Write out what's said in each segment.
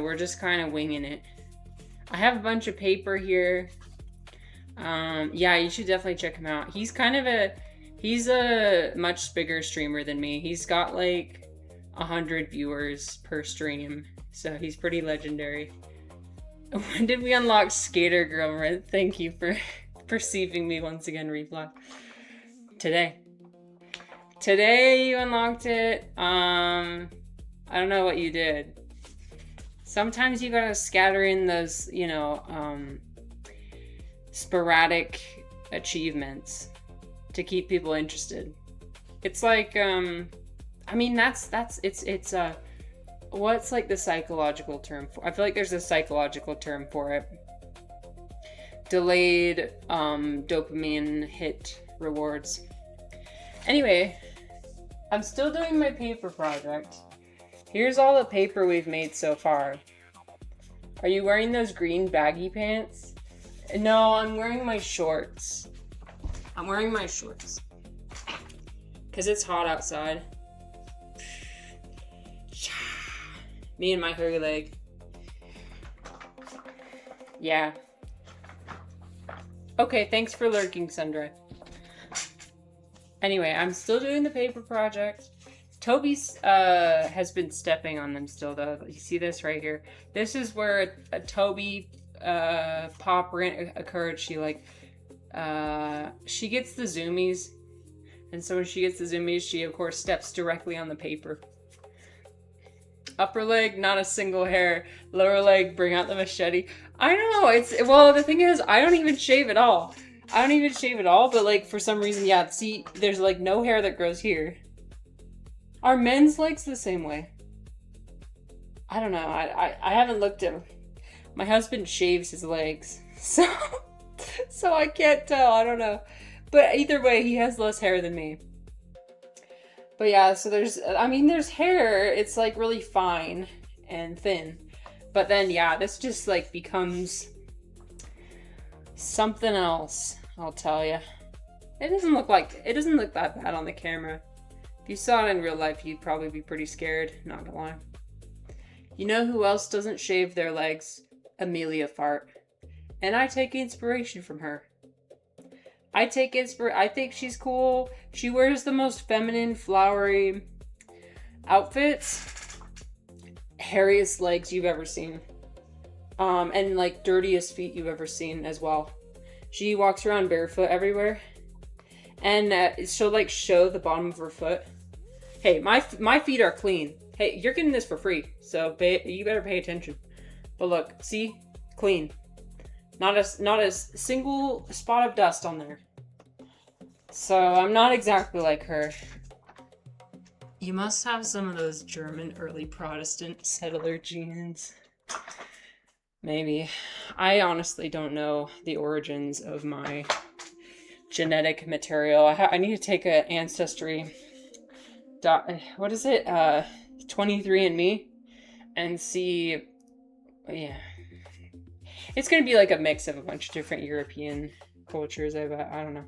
We're just kind of winging it. I have a bunch of paper here. Yeah, you should definitely check him out. He's a much bigger streamer than me. He's got like 100 viewers per stream, so he's pretty legendary. When did we unlock Skater Girl? Thank you for perceiving me once again, Reflock. Today you unlocked it. I don't know what you did. Sometimes you gotta scatter in those, you know, sporadic achievements to keep people interested. It's like, I mean, it's what's like the psychological term for, I feel like there's a psychological term for it. Delayed, dopamine hit rewards. Anyway, I'm still doing my paper project. Here's all the paper we've made so far. Are you wearing those green baggy pants? No, I'm wearing my shorts. Because it's hot outside. Me and my hairy leg. Yeah. Okay, thanks for lurking, Sundra. Anyway, I'm still doing the paper project. Toby's has been stepping on them still, though. You see this right here? This is where a Toby pop rant occurred. She gets the zoomies, and so when she gets the zoomies, she of course steps directly on the paper. Upper leg, not a single hair. Lower leg, bring out the machete. I don't know. Well, the thing is, I don't even shave at all. But like for some reason, yeah. See, there's like no hair that grows here. Are men's legs the same way? I don't know. I haven't looked at. My husband shaves his legs, so I can't tell. I don't know. But either way, he has less hair than me. But yeah, so there's hair. It's like really fine and thin. But then yeah, this just like becomes something else, I'll tell you. It doesn't look that bad on the camera. If you saw it in real life, you'd probably be pretty scared, not gonna lie. You know who else doesn't shave their legs? Amelia Fart. And I take inspiration from her. I think she's cool. She wears the most feminine, flowery outfits. Hairiest legs you've ever seen. And like dirtiest feet you've ever seen as well. She walks around barefoot everywhere. And she'll like show the bottom of her foot. Hey, my feet are clean. Hey, you're getting this for free, so you better pay attention. But look, see? Clean. Not a single spot of dust on there. So I'm not exactly like her. You must have some of those German early Protestant settler genes. Maybe. I honestly don't know the origins of my genetic material. I need to take an ancestry. What is it? 23andMe, and see. Yeah. It's gonna be like a mix of a bunch of different European cultures, I bet. I don't know.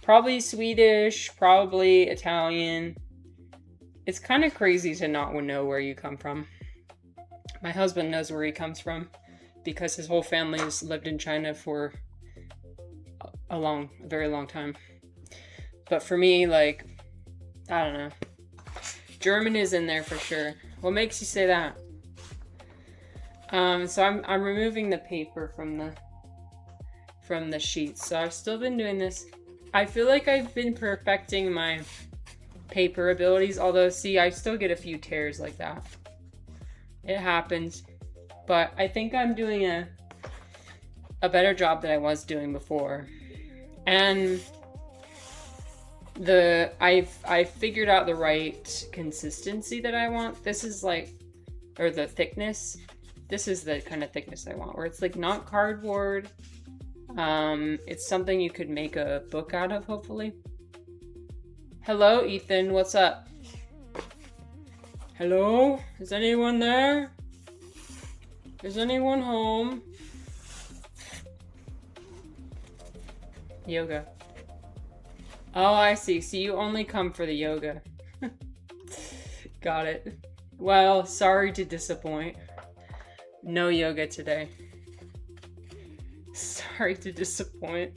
Probably Swedish, probably Italian. It's kind of crazy to not know where you come from. My husband knows where he comes from because his whole family has lived in China for a very long time. But for me, like, I don't know. German is in there for sure. What makes you say that? So I'm removing the paper from the sheets. So I've still been doing this. I feel like I've been perfecting my paper abilities, although see, I still get a few tears like that. It happens. But I think I'm doing a better job than I was doing before. And I figured out the right consistency that I want. This is like, or the thickness. This is the kind of thickness I want, where it's like not cardboard. It's something you could make a book out of, hopefully. Hello, Ethan. What's up? Hello? Is anyone there? Is anyone home? Yoga. Oh, I see. So you only come for the yoga. Got it. Well, sorry to disappoint. No yoga today. Sorry to disappoint.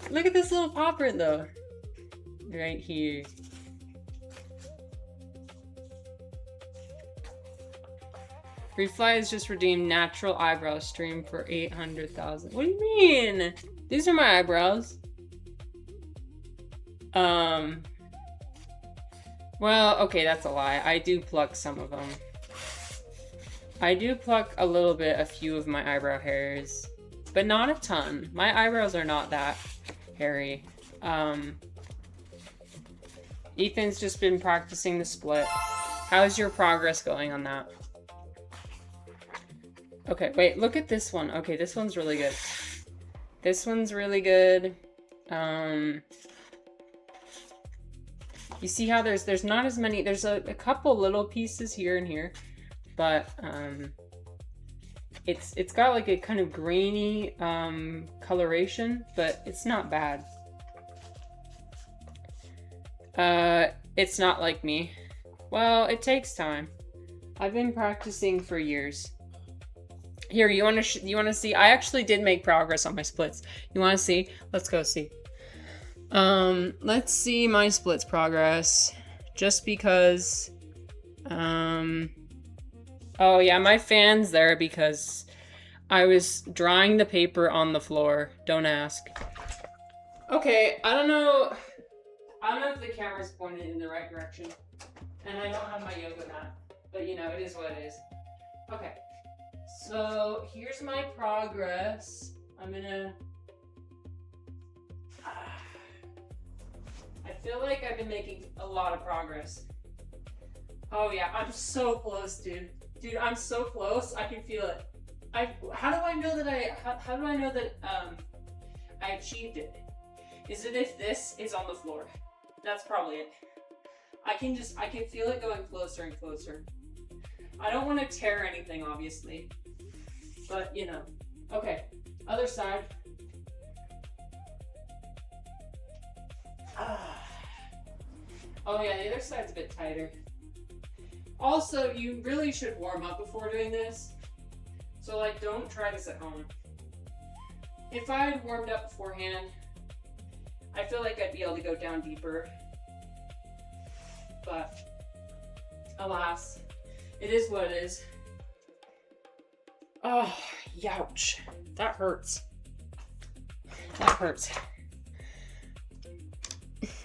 Look at this little paw print though. Right here. Refly has just redeemed natural eyebrow stream for 800,000. What do you mean? These are my eyebrows. Well, okay, that's a lie. I do pluck some of them. I do pluck a few of my eyebrow hairs, but not a ton. My eyebrows are not that hairy. Ethan's just been practicing the split. How's your progress going on that? Okay, wait, look at this one. Okay, this one's really good. This one's really good. You see how there's not as many, there's a couple little pieces here and here, but it's got like a kind of grainy coloration, but it's not bad. It's not like me. Well, it takes time. I've been practicing for years. Here, you want to see? I actually did make progress on my splits. You want to see? Let's go see. Let's see my splits progress. Just because. Oh yeah, my fan's there because I was drying the paper on the floor. Don't ask. Okay, I don't know if the camera's pointed in the right direction, and I don't have my yoga mat, but you know, it is what it is. Okay. So here's my progress. I'm gonna. I feel like I've been making a lot of progress. Oh yeah, I'm so close, dude. Dude, I'm so close. I can feel it. How do I know that I achieved it? Is it if this is on the floor? That's probably it. I can feel it going closer and closer. I don't want to tear anything, obviously. But, you know. Okay. Other side. Oh yeah, the other side's a bit tighter. Also, you really should warm up before doing this. So, like, don't try this at home. If I had warmed up beforehand, I feel like I'd be able to go down deeper. But, alas, it is what it is. Oh, youch. That hurts. That hurts.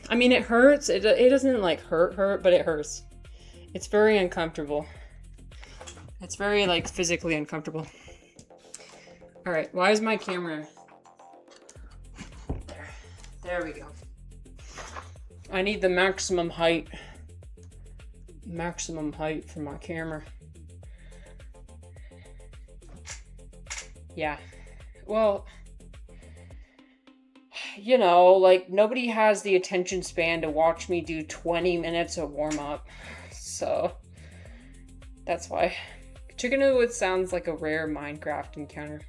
I mean, it hurts. It doesn't, like, hurt, but it hurts. It's very uncomfortable. It's very, like, physically uncomfortable. Alright, why is my camera... There we go. I need the maximum height. Maximum height for my camera. Yeah. Well, you know, like, nobody has the attention span to watch me do 20 minutes of warm-up. So, that's why. Chicken of the Woods sounds like a rare Minecraft encounter.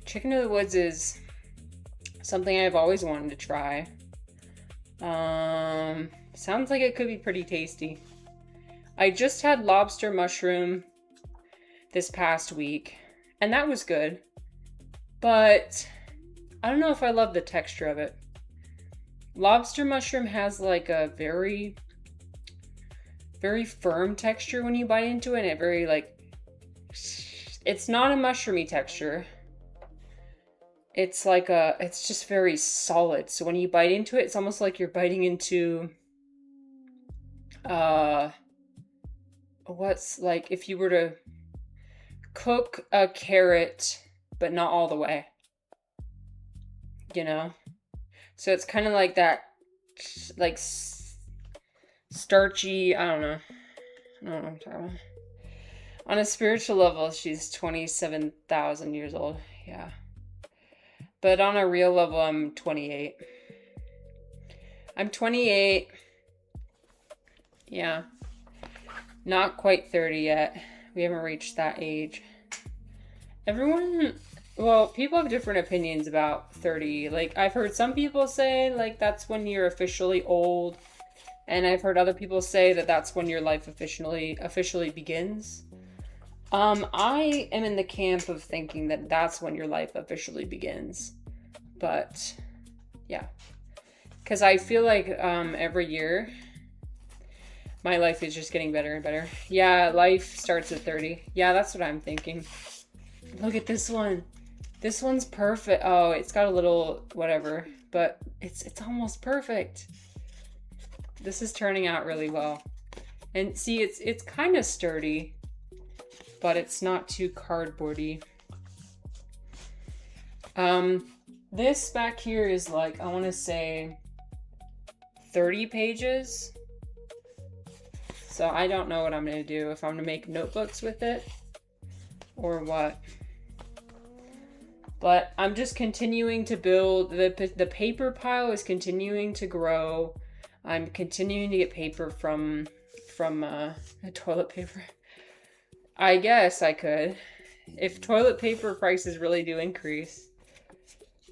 Chicken of the Woods is something I've always wanted to try. Sounds like it could be pretty tasty. I just had lobster mushroom this past week, and that was good. But I don't know if I love the texture of it. Lobster mushroom has like a very, very firm texture when you bite into it, and it very like, it's not a mushroomy texture. It's like it's just very solid. So when you bite into it, it's almost like you're biting into, what's like if you were to cook a carrot, but not all the way. You know? So it's kind of like that, like, starchy, I don't know what I'm talking about. On a spiritual level, she's 27,000 years old. Yeah. But on a real level, I'm 28. I'm 28. Yeah. Not quite 30 yet. We haven't reached that age. Well, people have different opinions about 30. Like, I've heard some people say, like, that's when you're officially old. And I've heard other people say that that's when your life officially begins. I am in the camp of thinking that that's when your life officially begins. But, yeah. Because I feel like every year, my life is just getting better and better. Yeah, life starts at 30. Yeah, that's what I'm thinking. Look at this one. This one's perfect. Oh, it's got a little whatever, but it's almost perfect. This is turning out really well. And see, it's kind of sturdy, but it's not too cardboardy. This back here is like, I want to say 30 pages. So I don't know what I'm going to do, if I'm going to make notebooks with it or what. But I'm just continuing to build. The paper pile is continuing to grow. I'm continuing to get paper from toilet paper. I guess I could. If toilet paper prices really do increase.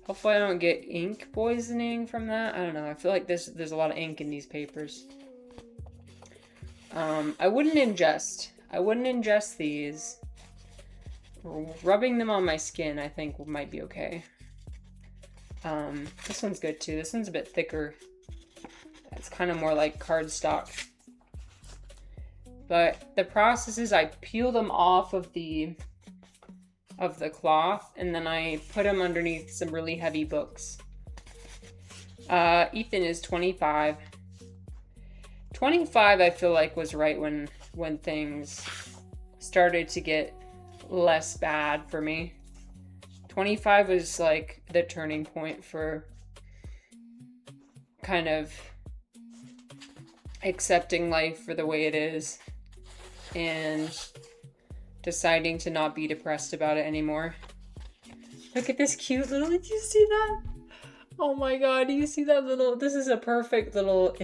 Hopefully I don't get ink poisoning from that. I don't know. I feel like there's a lot of ink in these papers. I wouldn't ingest these. Rubbing them on my skin, I think, might be okay. This one's good too. This one's a bit thicker. It's kind of more like cardstock. But the process is I peel them off of the cloth, and then I put them underneath some really heavy books. Ethan is 25. 25 I feel like was right when things started to get less bad for me. 25 was like the turning point for kind of accepting life for the way it is and deciding to not be depressed about it anymore. Look at this cute little, did you see that? Oh my god, do you see that little, this is a perfect little,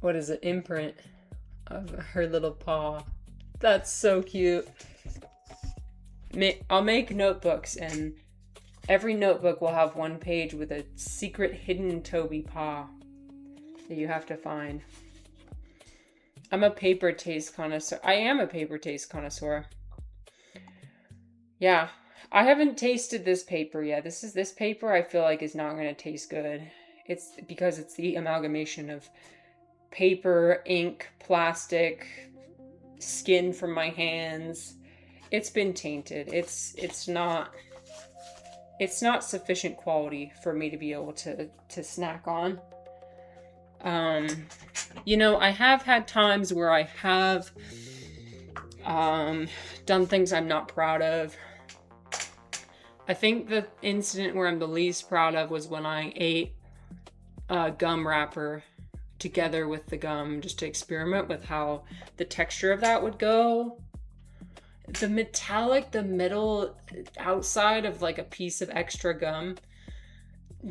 what is it, imprint of her little paw. That's so cute. I'll make notebooks, and every notebook will have one page with a secret hidden Toby paw that you have to find. I'm a paper taste connoisseur. I am a paper taste connoisseur. Yeah. I haven't tasted this paper yet. This paper I feel like is not going to taste good. It's because it's the amalgamation of paper, ink, plastic, skin from my hands. It's been tainted. It's not sufficient quality for me to be able to snack on. I have had times where I have done things I'm not proud of. I think the incident where I'm the least proud of was when I ate a gum wrapper together with the gum, just to experiment with how the texture of that would go. The metal outside of like a piece of extra gum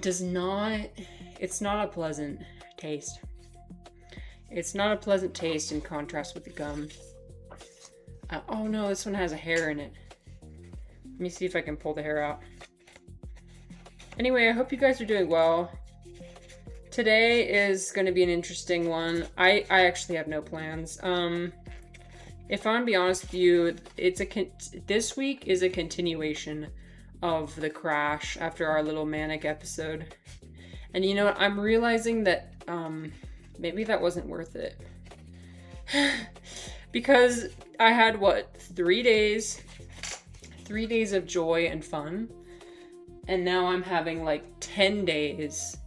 it's not a pleasant taste. It's not a pleasant taste in contrast with the gum. Oh no, this one has a hair in it. Let me see if I can pull the hair out. Anyway, I hope you guys are doing well. Today is going to be an interesting one. I actually have no plans. If I'm gonna be honest with you, this week is a continuation of the crash after our little manic episode. And you know what? I'm realizing that maybe that wasn't worth it. Because I had, 3 days? 3 days of joy and fun. And now I'm having like 10 days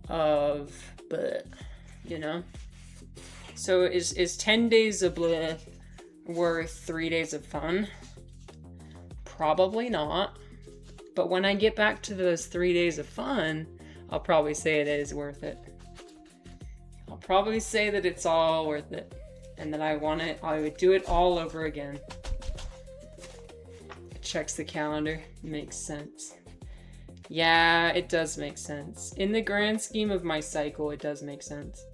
of bleh, So is 10 days of bleh worth 3 days of fun? Probably not. But when I get back to those 3 days of fun, I'll probably say it is worth it. I'll probably say that it's all worth it. And that I would do it all over again. It checks the calendar. Makes sense. Yeah, it does make sense. In the grand scheme of my cycle, it does make sense.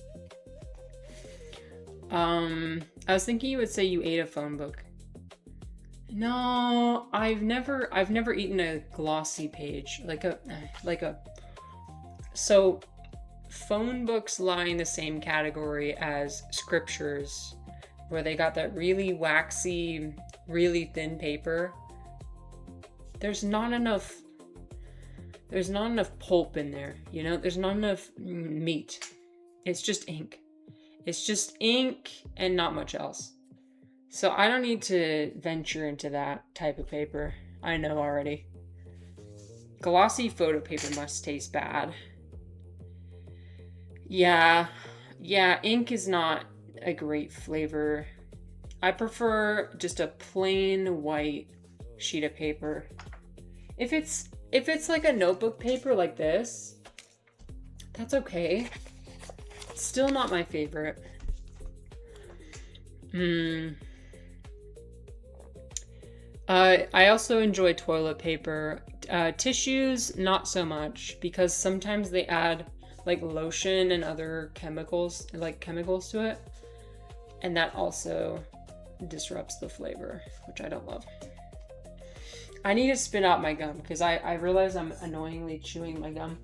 I was thinking you would say you ate a phone book. No, I've never eaten a glossy page. So phone books lie in the same category as scriptures where they got that really waxy, really thin paper, there's not enough pulp in there, you know? There's not enough meat. It's just ink. It's just ink and not much else. So I don't need to venture into that type of paper. I know already. Glossy photo paper must taste bad. Yeah, ink is not a great flavor. I prefer just a plain white sheet of paper. If it's like a notebook paper like this, that's okay. It's still not my favorite. I also enjoy toilet paper. Tissues, not so much, because sometimes they add like lotion and other chemicals to it, and that also disrupts the flavor, which I don't love. I need to spit out my gum because I realize I'm annoyingly chewing my gum.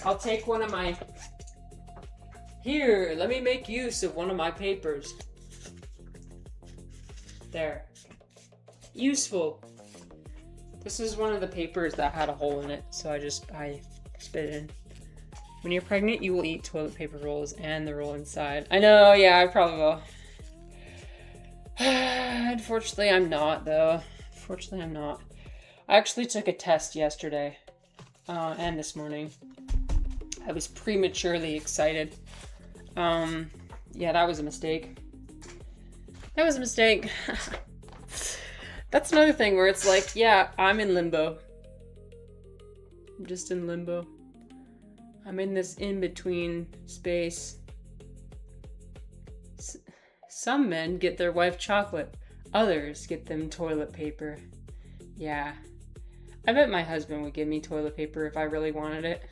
I'll take one of my... Here, let me make use of one of my papers. There. Useful. This is one of the papers that had a hole in it, so I spit it in. When you're pregnant, you will eat toilet paper rolls and the roll inside. I know, yeah, I probably will. Unfortunately, I'm not, though. Unfortunately, I'm not. I actually took a test yesterday and this morning. I was prematurely excited. Yeah, that was a mistake. That was a mistake. That's another thing where it's like, yeah, I'm in limbo. I'm just in limbo. I'm in this in-between space. Some men get their wife chocolate. Others get them toilet paper. Yeah. I bet my husband would give me toilet paper if I really wanted it.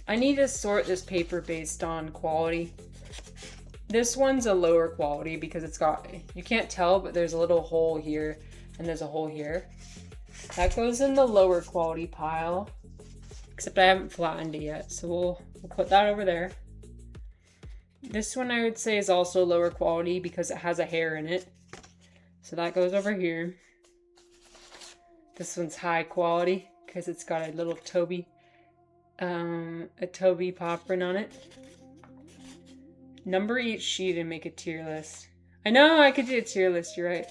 I need to sort this paper based on quality. This one's a lower quality because it's got, you can't tell, but there's a little hole here and there's a hole here. That goes in the lower quality pile, except I haven't flattened it yet, so we'll put that over there. This one I would say is also lower quality because it has a hair in it, so that goes over here. This one's high quality because it's got a little Toby paw print on it. Number each sheet and make a tier list. I know, I could do a tier list, you're right.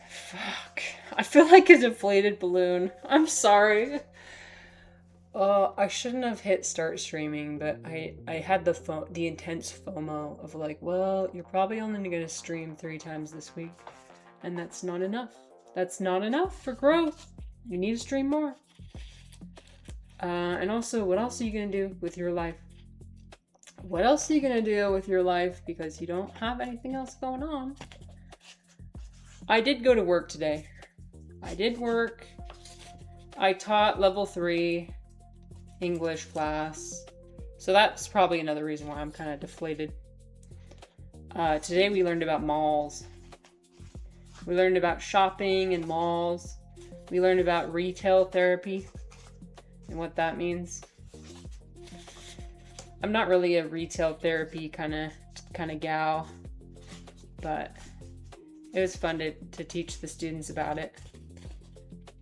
Fuck. I feel like a deflated balloon. I'm sorry. I shouldn't have hit start streaming, but I had the intense FOMO of like, well, you're probably only going to stream 3 times this week. And that's not enough. That's not enough for growth. You need to stream more. And also, what else are you going to do with your life? What else are you going to do with your life because you don't have anything else going on? I did go to work today. I did work. I taught level 3 English class. So that's probably another reason why I'm kind of deflated. Today we learned about malls. We learned about shopping and malls. We learned about retail therapy and what that means. I'm not really a retail therapy kind of gal, but it was fun to teach the students about it.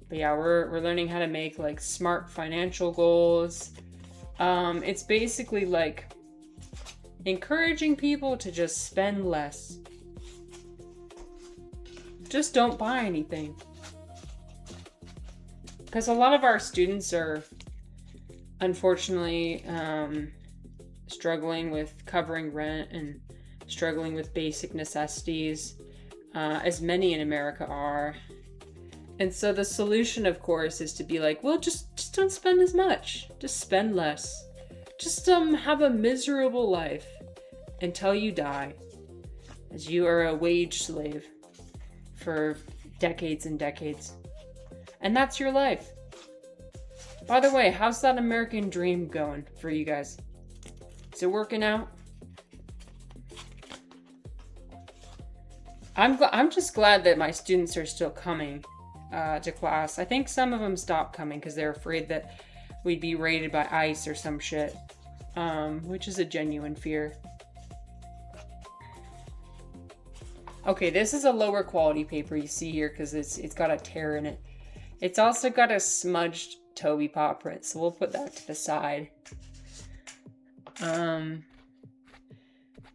But yeah, we're learning how to make like smart financial goals. It's basically like encouraging people to just spend less. Just don't buy anything. Because a lot of our students are unfortunately struggling with covering rent and struggling with basic necessities, as many in America are. And so the solution, of course, is to be like, well, just don't spend as much. Just spend less. Just have a miserable life until you die, as you are a wage slave for decades and decades. And that's your life. By the way, how's that American dream going for you guys? Is it working out? I'm just glad that my students are still coming to class. I think some of them stopped coming because they're afraid that we'd be raided by ICE or some shit, which is a genuine fear. Okay, this is a lower quality paper you see here because it's got a tear in it. It's also got a smudged Toby paw print, so we'll put that to the side.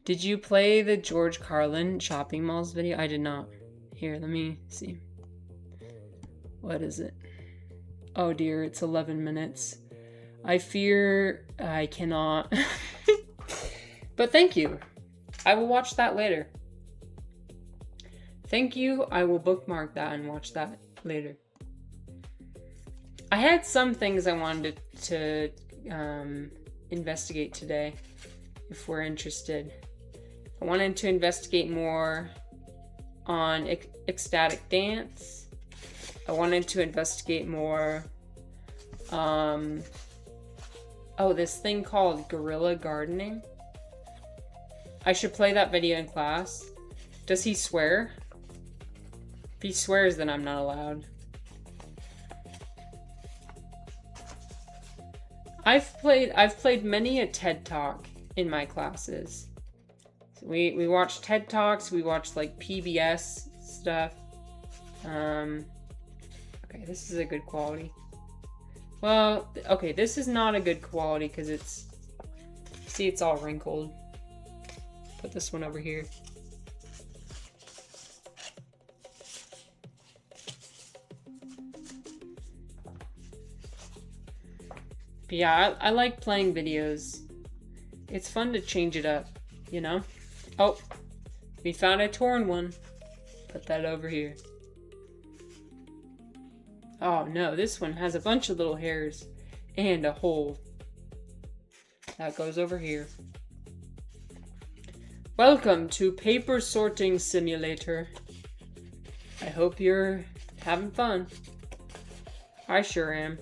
Did you play the George Carlin shopping malls video? I did not. Here, let me see. What is it? Oh dear, it's 11 minutes. I fear I cannot. But thank you. I will watch that later. Thank you. I will bookmark that and watch that later. I had some things I wanted to investigate today, if we're interested. I wanted to investigate more on ecstatic dance. I wanted to investigate more this thing called guerrilla gardening. I should play that video in class. Does he swear? If he swears, then I'm not allowed. I've played many a TED Talk in my classes. So we watched TED Talks, we watched like PBS stuff. Okay, this is a good quality. Well, okay, this is not a good quality because it's all wrinkled. Put this one over here. But yeah, I like playing videos. It's fun to change it up, you know? Oh, we found a torn one. Put that over here. Oh no, this one has a bunch of little hairs and a hole. That goes over here. Welcome to Paper Sorting Simulator. I hope you're having fun. I sure am.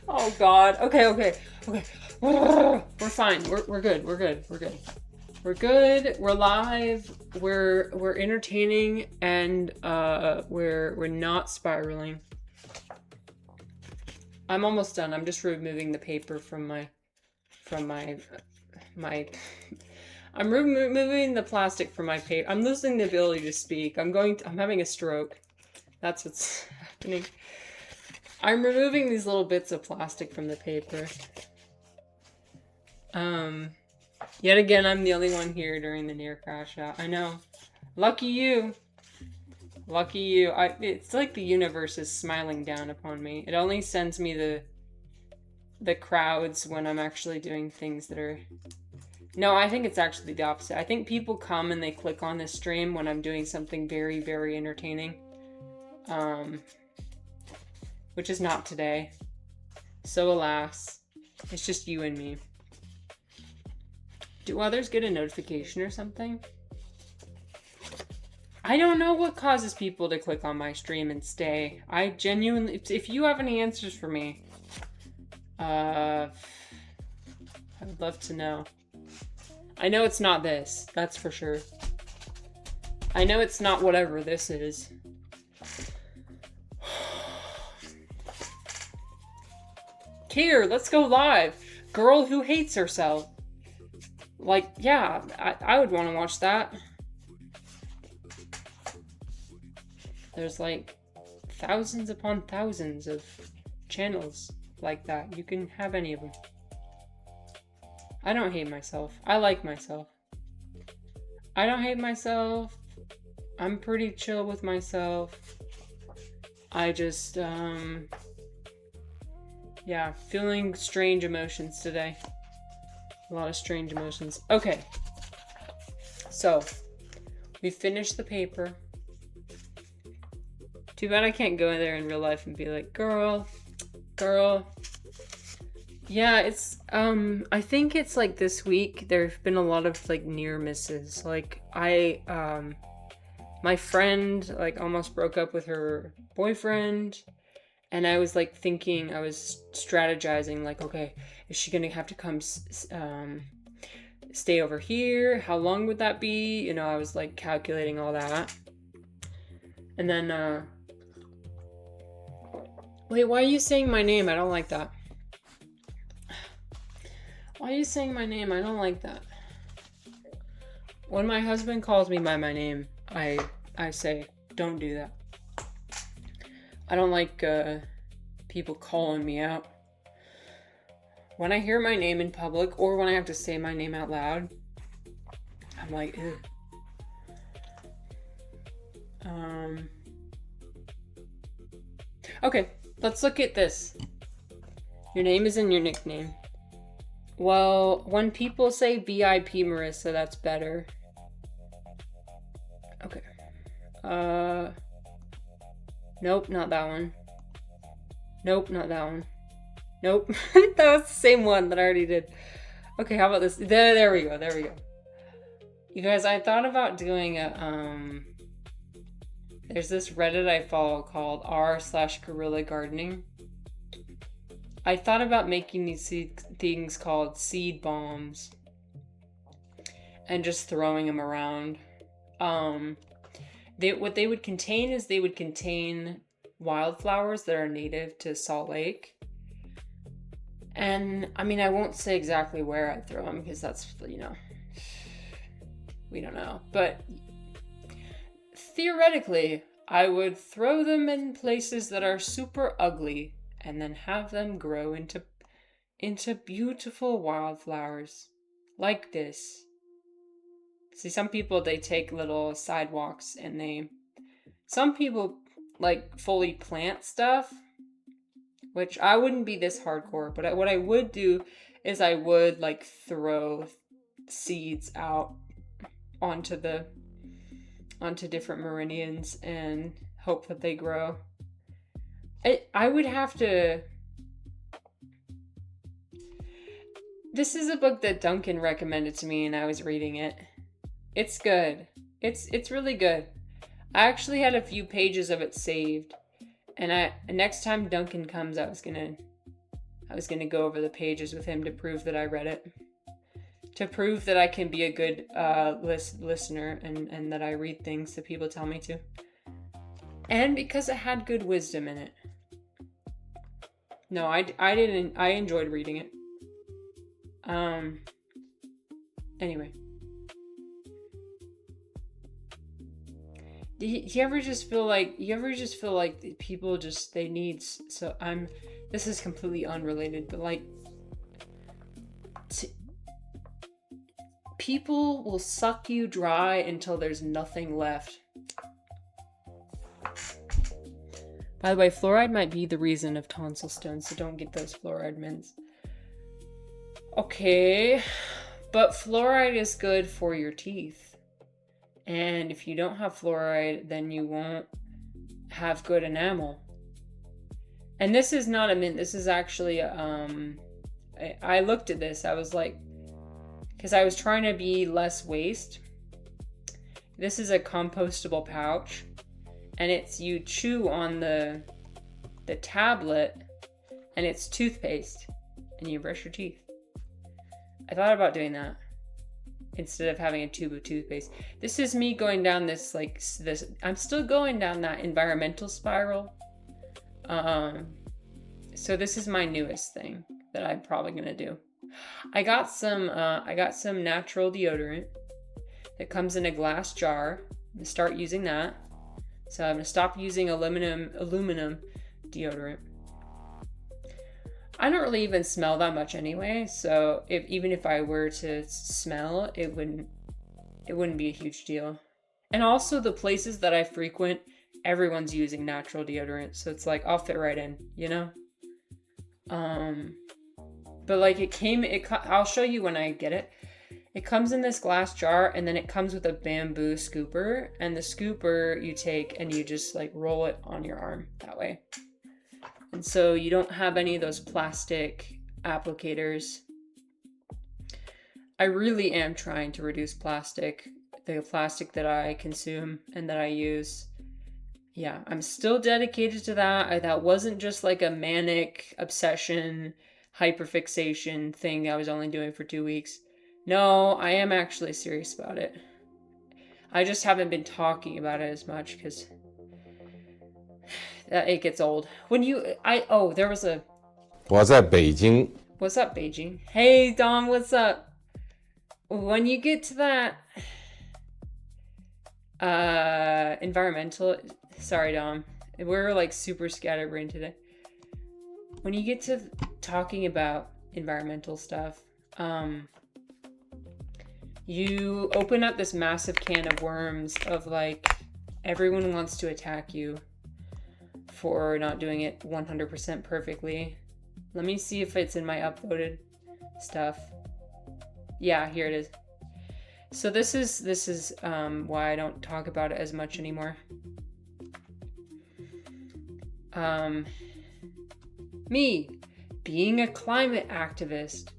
Oh god. Okay. We're fine. We're good. We're good. We're live. We're entertaining, and we're not spiraling. I'm almost done. I'm just removing the paper from my I'm removing the plastic from my paper. I'm losing the ability to speak. I'm having a stroke. That's what's happening. I'm removing these little bits of plastic from the paper. Yet again, I'm the only one here during the near crash out. I know. Lucky you. Lucky you. It's like the universe is smiling down upon me. It only sends me the crowds when I'm actually doing things that are... No, I think it's actually the opposite. I think people come and they click on this stream when I'm doing something very, very entertaining. Which is not today. So alas, it's just you and me. Do others get a notification or something? I don't know what causes people to click on my stream and stay. I genuinely, if you have any answers for me, I would love to know. I know it's not this, that's for sure. I know it's not whatever this is. Here, let's go live. Girl who hates herself. Like, yeah, I would want to watch that. There's like thousands upon thousands of channels like that. You can have any of them. I don't hate myself. I like myself. I don't hate myself. I'm pretty chill with myself. I just, yeah, feeling strange emotions today. A lot of strange emotions. Okay. So, we finished the paper. Too bad I can't go in there in real life and be like, girl. Yeah, it's, I think it's like this week, there've been a lot of like near misses. Like, my friend like almost broke up with her boyfriend. And I was like thinking, I was strategizing like, okay, is she gonna have to come stay over here? How long would that be? You know, I was like calculating all that. And then, wait, why are you saying my name? I don't like that. Why are you saying my name? I don't like that. When my husband calls me by my name, I say, don't do that. I don't like people calling me out. When I hear my name in public, or when I have to say my name out loud, I'm like, ew. Okay, let's look at this. Your name is in your nickname. Well, when people say VIP Marissa, that's better. Okay. Nope, not that one. Nope, not that one. Nope. That was the same one that I already did. Okay, how about this? There we go. There we go. You guys, I thought about doing a, there's this Reddit I follow called r/guerrilla gardening. I thought about making these things called seed bombs and just throwing them around. What they would contain is they would contain wildflowers that are native to Salt Lake. And I mean, I won't say exactly where I'd throw them because that's, we don't know. But theoretically, I would throw them in places that are super ugly and then have them grow into beautiful wildflowers like this. See, some people, they take little sidewalks and some people like fully plant stuff, which I wouldn't be this hardcore, but what I would do is I would like throw seeds out onto different meridians and hope that they grow. I would have to... This is a book that Duncan recommended to me and I was reading it. It's good. It's really good. I actually had a few pages of it saved. And next time Duncan comes, I was gonna go over the pages with him to prove that I read it. To prove that I can be a good listener and that I read things that people tell me to. And because it had good wisdom in it. No, I enjoyed reading it. Anyway. Do you ever just feel like people just, they need, this is completely unrelated, but like, people will suck you dry until there's nothing left. By the way, fluoride might be the reason of tonsil stones, so don't get those fluoride mints. Okay, but fluoride is good for your teeth. And if you don't have fluoride, then you won't have good enamel. And this is not a mint. This is actually, I looked at this. I was like, because I was trying to be less waste. This is a compostable pouch. And you chew on the tablet, and it's toothpaste. And you brush your teeth. I thought about doing that. Instead of having a tube of toothpaste. This is me going down this, I'm still going down that environmental spiral. So this is my newest thing that I'm probably gonna do. I got some natural deodorant that comes in a glass jar. I'm gonna start using that. So I'm gonna stop using aluminum deodorant. I don't really even smell that much anyway, so even if I were to smell, it wouldn't be a huge deal. And also the places that I frequent, everyone's using natural deodorant, so it's like I'll fit right in, you know? But like I'll show you when I get it. It comes in this glass jar, and then it comes with a bamboo scooper, and the scooper you take and you just like roll it on your arm that way. And so you don't have any of those plastic applicators. I really am trying to reduce plastic, the plastic that I consume and that I use. Yeah, I'm still dedicated to that. That wasn't just like a manic obsession, hyperfixation thing I was only doing for 2 weeks. No, I am actually serious about it. I just haven't been talking about it as much because it gets old. There was a... 我在北京 What's up, Beijing? Hey, Dom, what's up? When you get to that environmental, sorry, Dom, we're like super scatterbrained today. When you get to talking about environmental stuff, you open up this massive can of worms of like everyone wants to attack you for not doing it 100% perfectly. Let me see if it's in my uploaded stuff. Yeah, here it is. So this is why I don't talk about it as much anymore. Me, being a climate activist.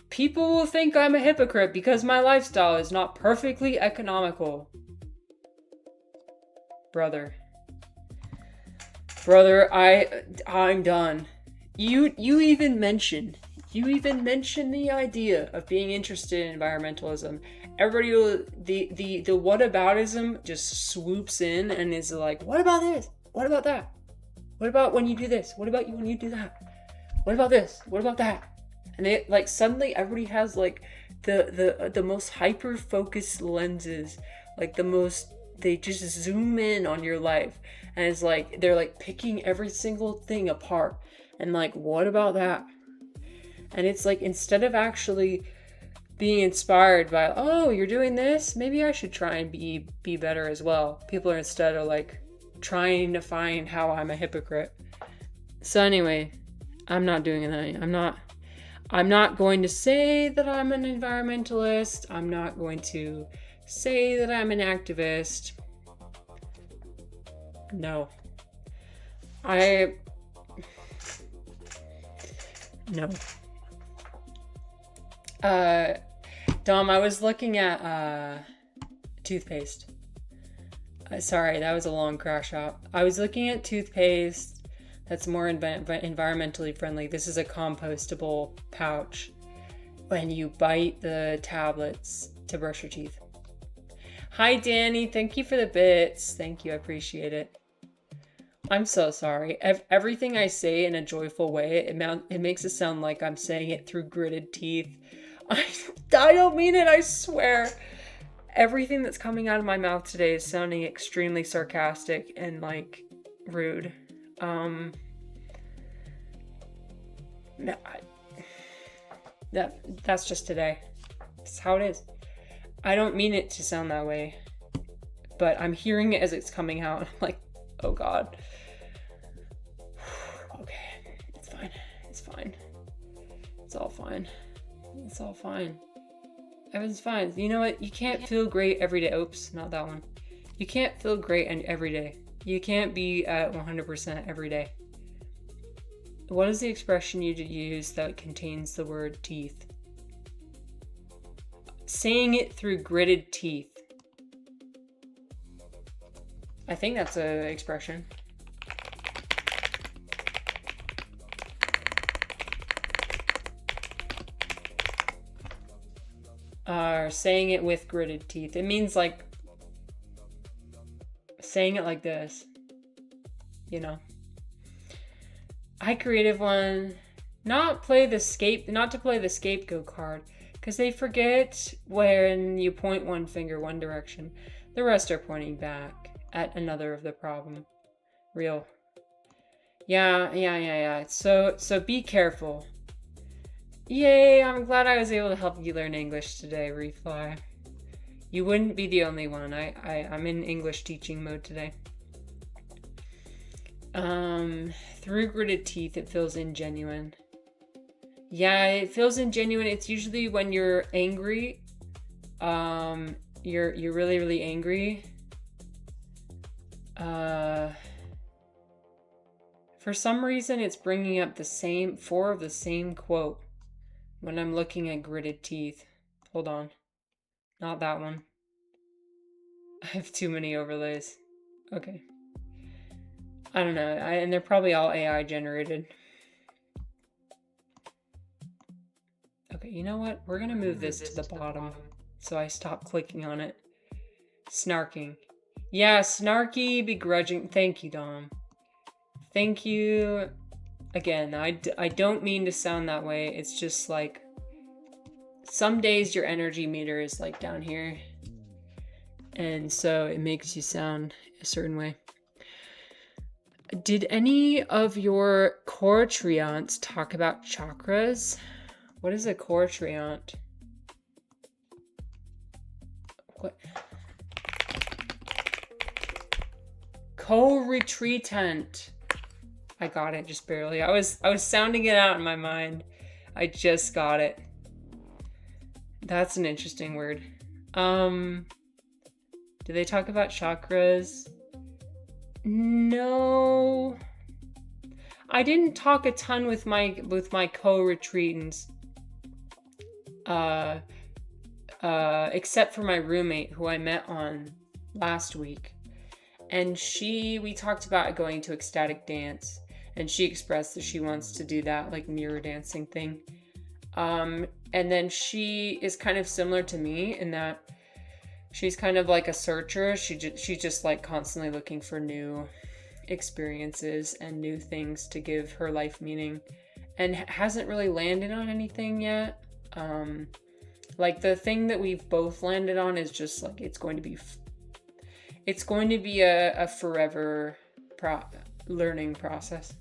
People will think I'm a hypocrite because my lifestyle is not perfectly economical. Brother, I'm done. You even mentioned the idea of being interested in environmentalism. Everybody will, the whataboutism just swoops in and is like, what about this? What about that? What about when you do this? What about you when you do that? What about this? What about that? And they like suddenly everybody has like the most hyper focused lenses, like they just zoom in on your life, and it's like they're like picking every single thing apart and like, what about that? And it's like, instead of actually being inspired by, oh, you're doing this, maybe I should try and be better as well, people are instead of like trying to find how I'm a hypocrite. So anyway, I'm not doing that. I'm not going to say that I'm an environmentalist. I'm not going to say that I'm an activist. No. No. Dom, I was looking at toothpaste. Sorry, that was a long crash out. I was looking at toothpaste that's more environmentally friendly. This is a compostable pouch when you bite the tablets to brush your teeth. Hi, Danny. Thank you for the bits. Thank you. I appreciate it. I'm so sorry. Everything I say in a joyful way, it makes it sound like I'm saying it through gritted teeth. I don't mean it, I swear. Everything that's coming out of my mouth today is sounding extremely sarcastic and like rude. That's just today. That's how it is. I don't mean it to sound that way, but I'm hearing it as it's coming out. I'm like, oh God. Okay, it's fine. It's fine. It's all fine. It's all fine. Everything's fine. You know what? You can't feel great every day. Oops, not that one. You can't feel great every day. You can't be at 100% every day. What is the expression you use that contains the word teeth? Saying it through gritted teeth. I think that's an expression. Saying it with gritted teeth. It means like saying it like this. You know. I created one. Not to play the scapegoat card, because they forget when you point one finger one direction, the rest are pointing back at another of the problem. Real. Yeah. So be careful. Yay, I'm glad I was able to help you learn English today, Refly. You wouldn't be the only one. I'm in English teaching mode today. Through gritted teeth, it feels ingenuine. Yeah, it feels ingenuine. It's usually when you're angry. You're really, really angry. For some reason, it's bringing up four of the same quote when I'm looking at gritted teeth. Hold on. Not that one. I have too many overlays. Okay. I don't know. And they're probably all AI generated. Okay, you know what? We're gonna move this to the bottom so I stop clicking on it. Snarking. Yeah, snarky, begrudging. Thank you, Dom. Thank you. again, I don't mean to sound that way. It's just like some days your energy meter is like down here, and so it makes you sound a certain way. Did any of your coretreatants talk about chakras? What is a coretreatant? What? Co-retreatant. I got it just barely. I was sounding it out in my mind. I just got it. That's an interesting word. Do they talk about chakras? No. I didn't talk a ton with my co-retreatants. Except for my roommate who I met on last week. And we talked about going to ecstatic dance. And she expressed that she wants to do that, like, mirror dancing thing. And then she is kind of similar to me in that she's kind of like a searcher. She's just like constantly looking for new experiences and new things to give her life meaning, and hasn't really landed on anything yet. Like, the thing that we've both landed on is just like it's going to be a forever learning process.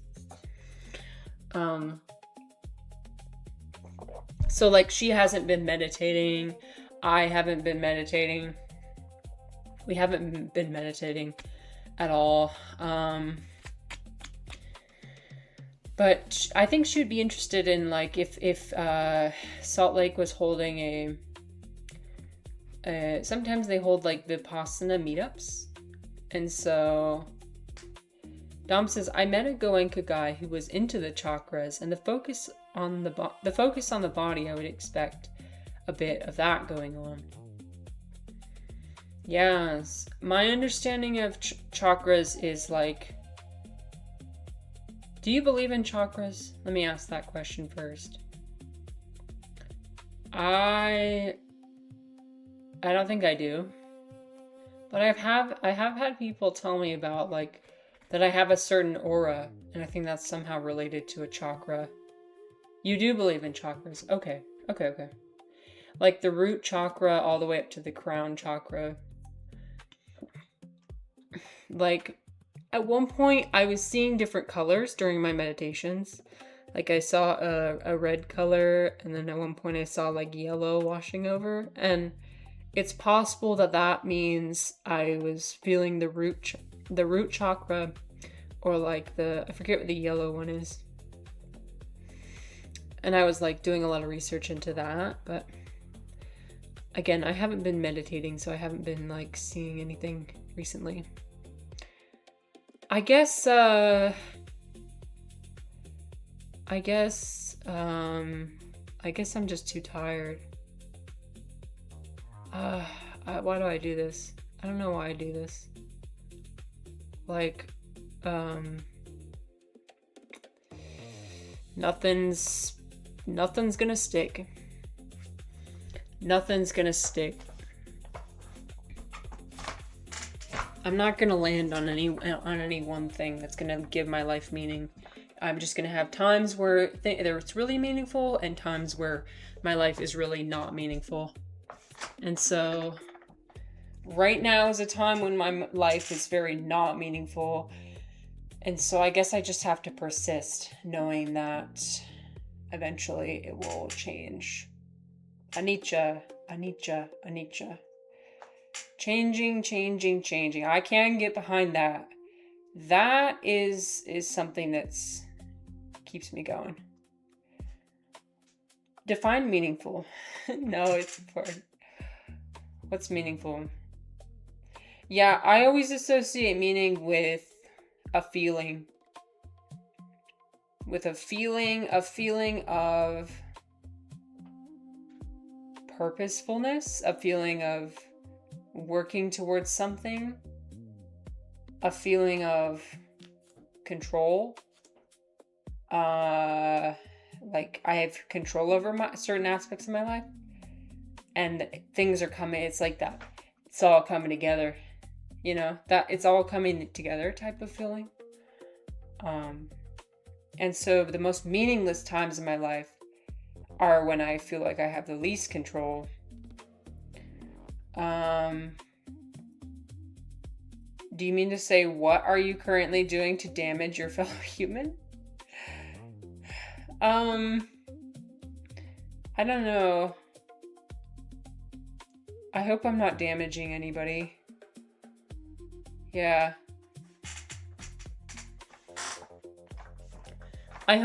So like, she hasn't been meditating, I haven't been meditating, we haven't been meditating at all. But I think she would be interested in, like, if Salt Lake was holding sometimes they hold like vipassana meetups. And so Dom says, I met a Goenka guy who was into the chakras, and the focus on the body, I would expect a bit of that going on. Yes, my understanding of chakras is like, do you believe in chakras? Let me ask that question first. I don't think I do. But I have had people tell me about, like, that I have a certain aura, and I think that's somehow related to a chakra. You do believe in chakras. Okay. Like the root chakra all the way up to the crown chakra. Like, at one point I was seeing different colors during my meditations. Like, I saw a red color, and then at one point I saw like yellow washing over, and it's possible that means I was feeling the root chakra, or like I forget what the yellow one is. And I was like doing a lot of research into that, but again, I haven't been meditating, so I haven't been like seeing anything recently. I guess I'm just too tired. Why do I do this? I don't know why I do this. Like, nothing's gonna stick. Nothing's gonna stick. I'm not gonna land on any one thing that's gonna give my life meaning. I'm just gonna have times where it's really meaningful, and times where my life is really not meaningful. And so right now is a time when my life is very not meaningful. And so I guess I just have to persist, knowing that eventually it will change. Anicca. Changing. I can get behind that. That is something that's keeps me going. Define meaningful. No, it's important. What's meaningful? Yeah, I always associate meaning with a feeling. With a feeling of purposefulness, a feeling of working towards something, a feeling of control. Like, I have control over certain aspects of my life, and things are coming. It's like that. It's all coming together. You know, that it's all coming together type of feeling. And so the most meaningless times in my life are when I feel like I have the least control. Do you mean to say, what are you currently doing to damage your fellow human? I don't know. I hope I'm not damaging anybody. Yeah. I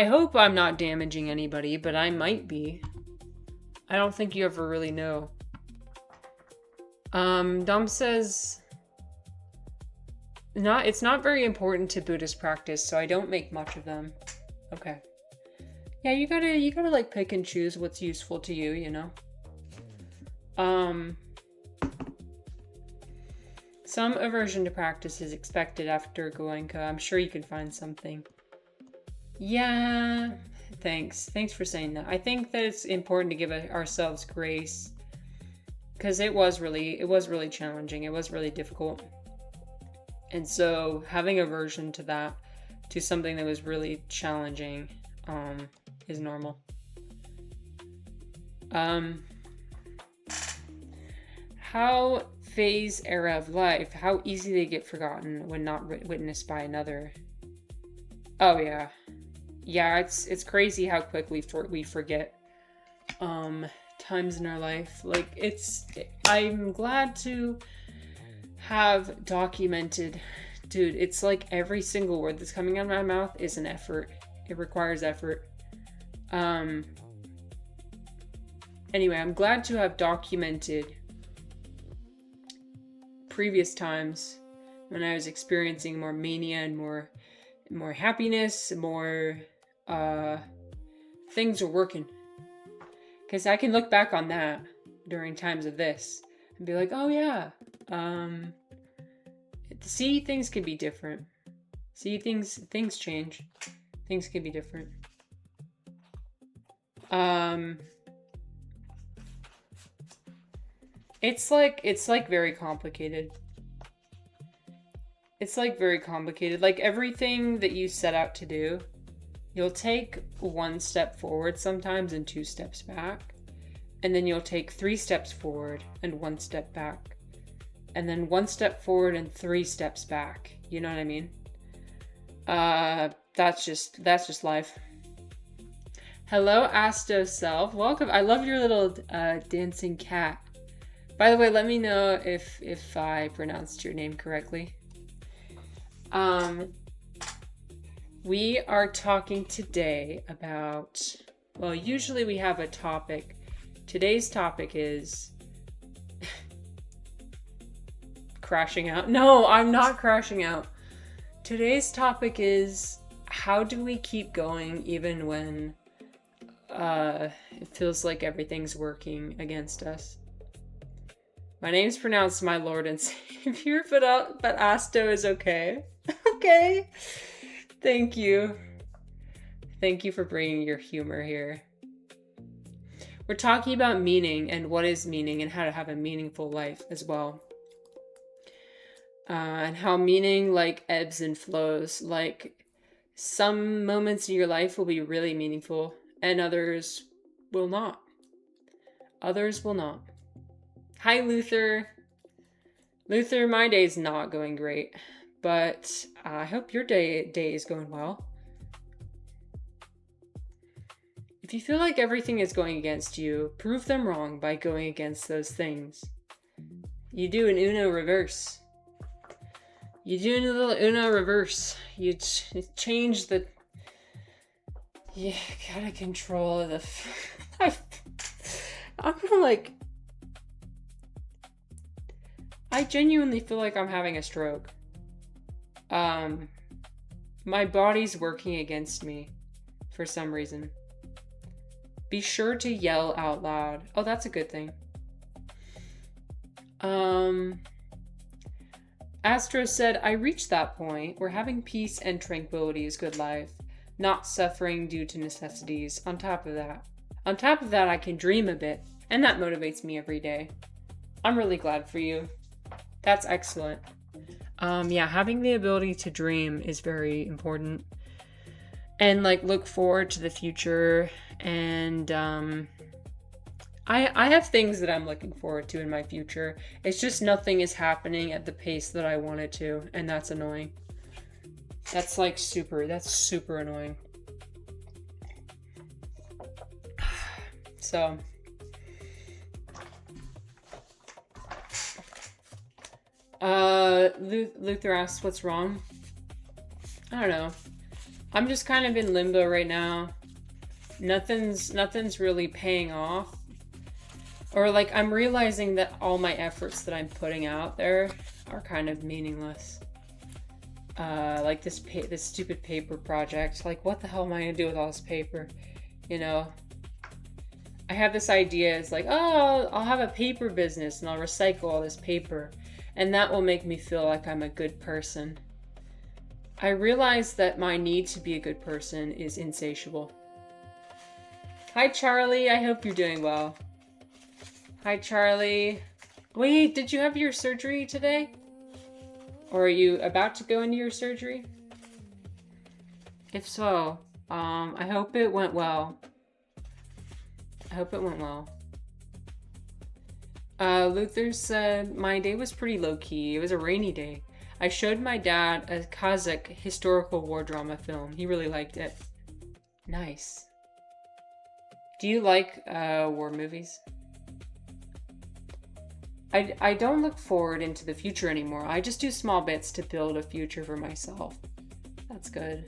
hope I'm not damaging anybody, but I might be. I don't think you ever really know. Dom says it's not very important to Buddhist practice, so I don't make much of them. Okay. Yeah, you gotta like pick and choose what's useful to you, you know? Some aversion to practice is expected after Goenka. I'm sure you can find something. Yeah, thanks for saying that. I think that it's important to give ourselves grace, because it was really challenging. It was really difficult. And so having aversion to that, to something that was really challenging, is normal. How phase era of life, how easy they get forgotten when not witnessed by another. Oh yeah. Yeah, it's crazy how quickly we forget times in our life. Like, I'm glad to have documented, dude, it's like every single word that's coming out of my mouth is an effort. It requires effort. Anyway, I'm glad to have documented previous times when I was experiencing more mania and more happiness, more things are working. Because I can look back on that during times of this and be like, oh yeah, see, things can be different. See, things change. Things can be different. It's like very complicated. It's like very complicated. Like, everything that you set out to do, you'll take one step forward sometimes and 2 steps back. And then you'll take 3 steps forward and 1 step back. And then 1 step forward and 3 steps back. You know what I mean? That's just life. Hello, Asto Self. Welcome. I love your little dancing cat. By the way, let me know if I pronounced your name correctly. We are talking today about, well, usually we have a topic. Today's topic is crashing out. No, I'm not crashing out. Today's topic is, how do we keep going even when it feels like everything's working against us? My name's pronounced my Lord and Savior, but Asto is okay. Okay. Thank you. Thank you for bringing your humor here. We're talking about meaning and what is meaning and how to have a meaningful life as well. And how meaning like ebbs and flows. Like, some moments in your life will be really meaningful and others will not. Others will not. Hi, Luther. Luther, my day's not going great, but I hope your day is going well. If you feel like everything is going against you, prove them wrong by going against those things. You do an Uno reverse. You do a little Uno reverse. You change the... You gotta control the... I'm like... I genuinely feel like I'm having a stroke. My body's working against me for some reason. Be sure to yell out loud. Oh, that's a good thing. Astro said, I reached that point where having peace and tranquility is good life, not suffering due to necessities. On top of that, I can dream a bit, and that motivates me every day. I'm really glad for you. That's excellent. Yeah, having the ability to dream is very important. and like look forward to the future. And I have things that I'm looking forward to in my future. It's just nothing is happening at the pace that I want it to, and that's annoying. That's super annoying. So Luther asks what's wrong. I don't know. I'm just kind of in limbo right now. Nothing's really paying off. Or like I'm realizing that all my efforts that I'm putting out there are kind of meaningless. Like this stupid paper project. Like, what the hell am I gonna do with all this paper? You know? I have this idea. It's like, oh, I'll have a paper business and I'll recycle all this paper. And that will make me feel like I'm a good person. I realize that my need to be a good person is insatiable. Hi, Charlie. I hope you're doing well. Hi, Charlie. Wait, did you have your surgery today? Or are you about to go into your surgery? If so, I hope it went well. Luther said, my day was pretty low-key. It was a rainy day. I showed my dad a Kazakh historical war drama film. He really liked it. Nice. Do you like war movies? I don't look forward into the future anymore. I just do small bits to build a future for myself. That's good.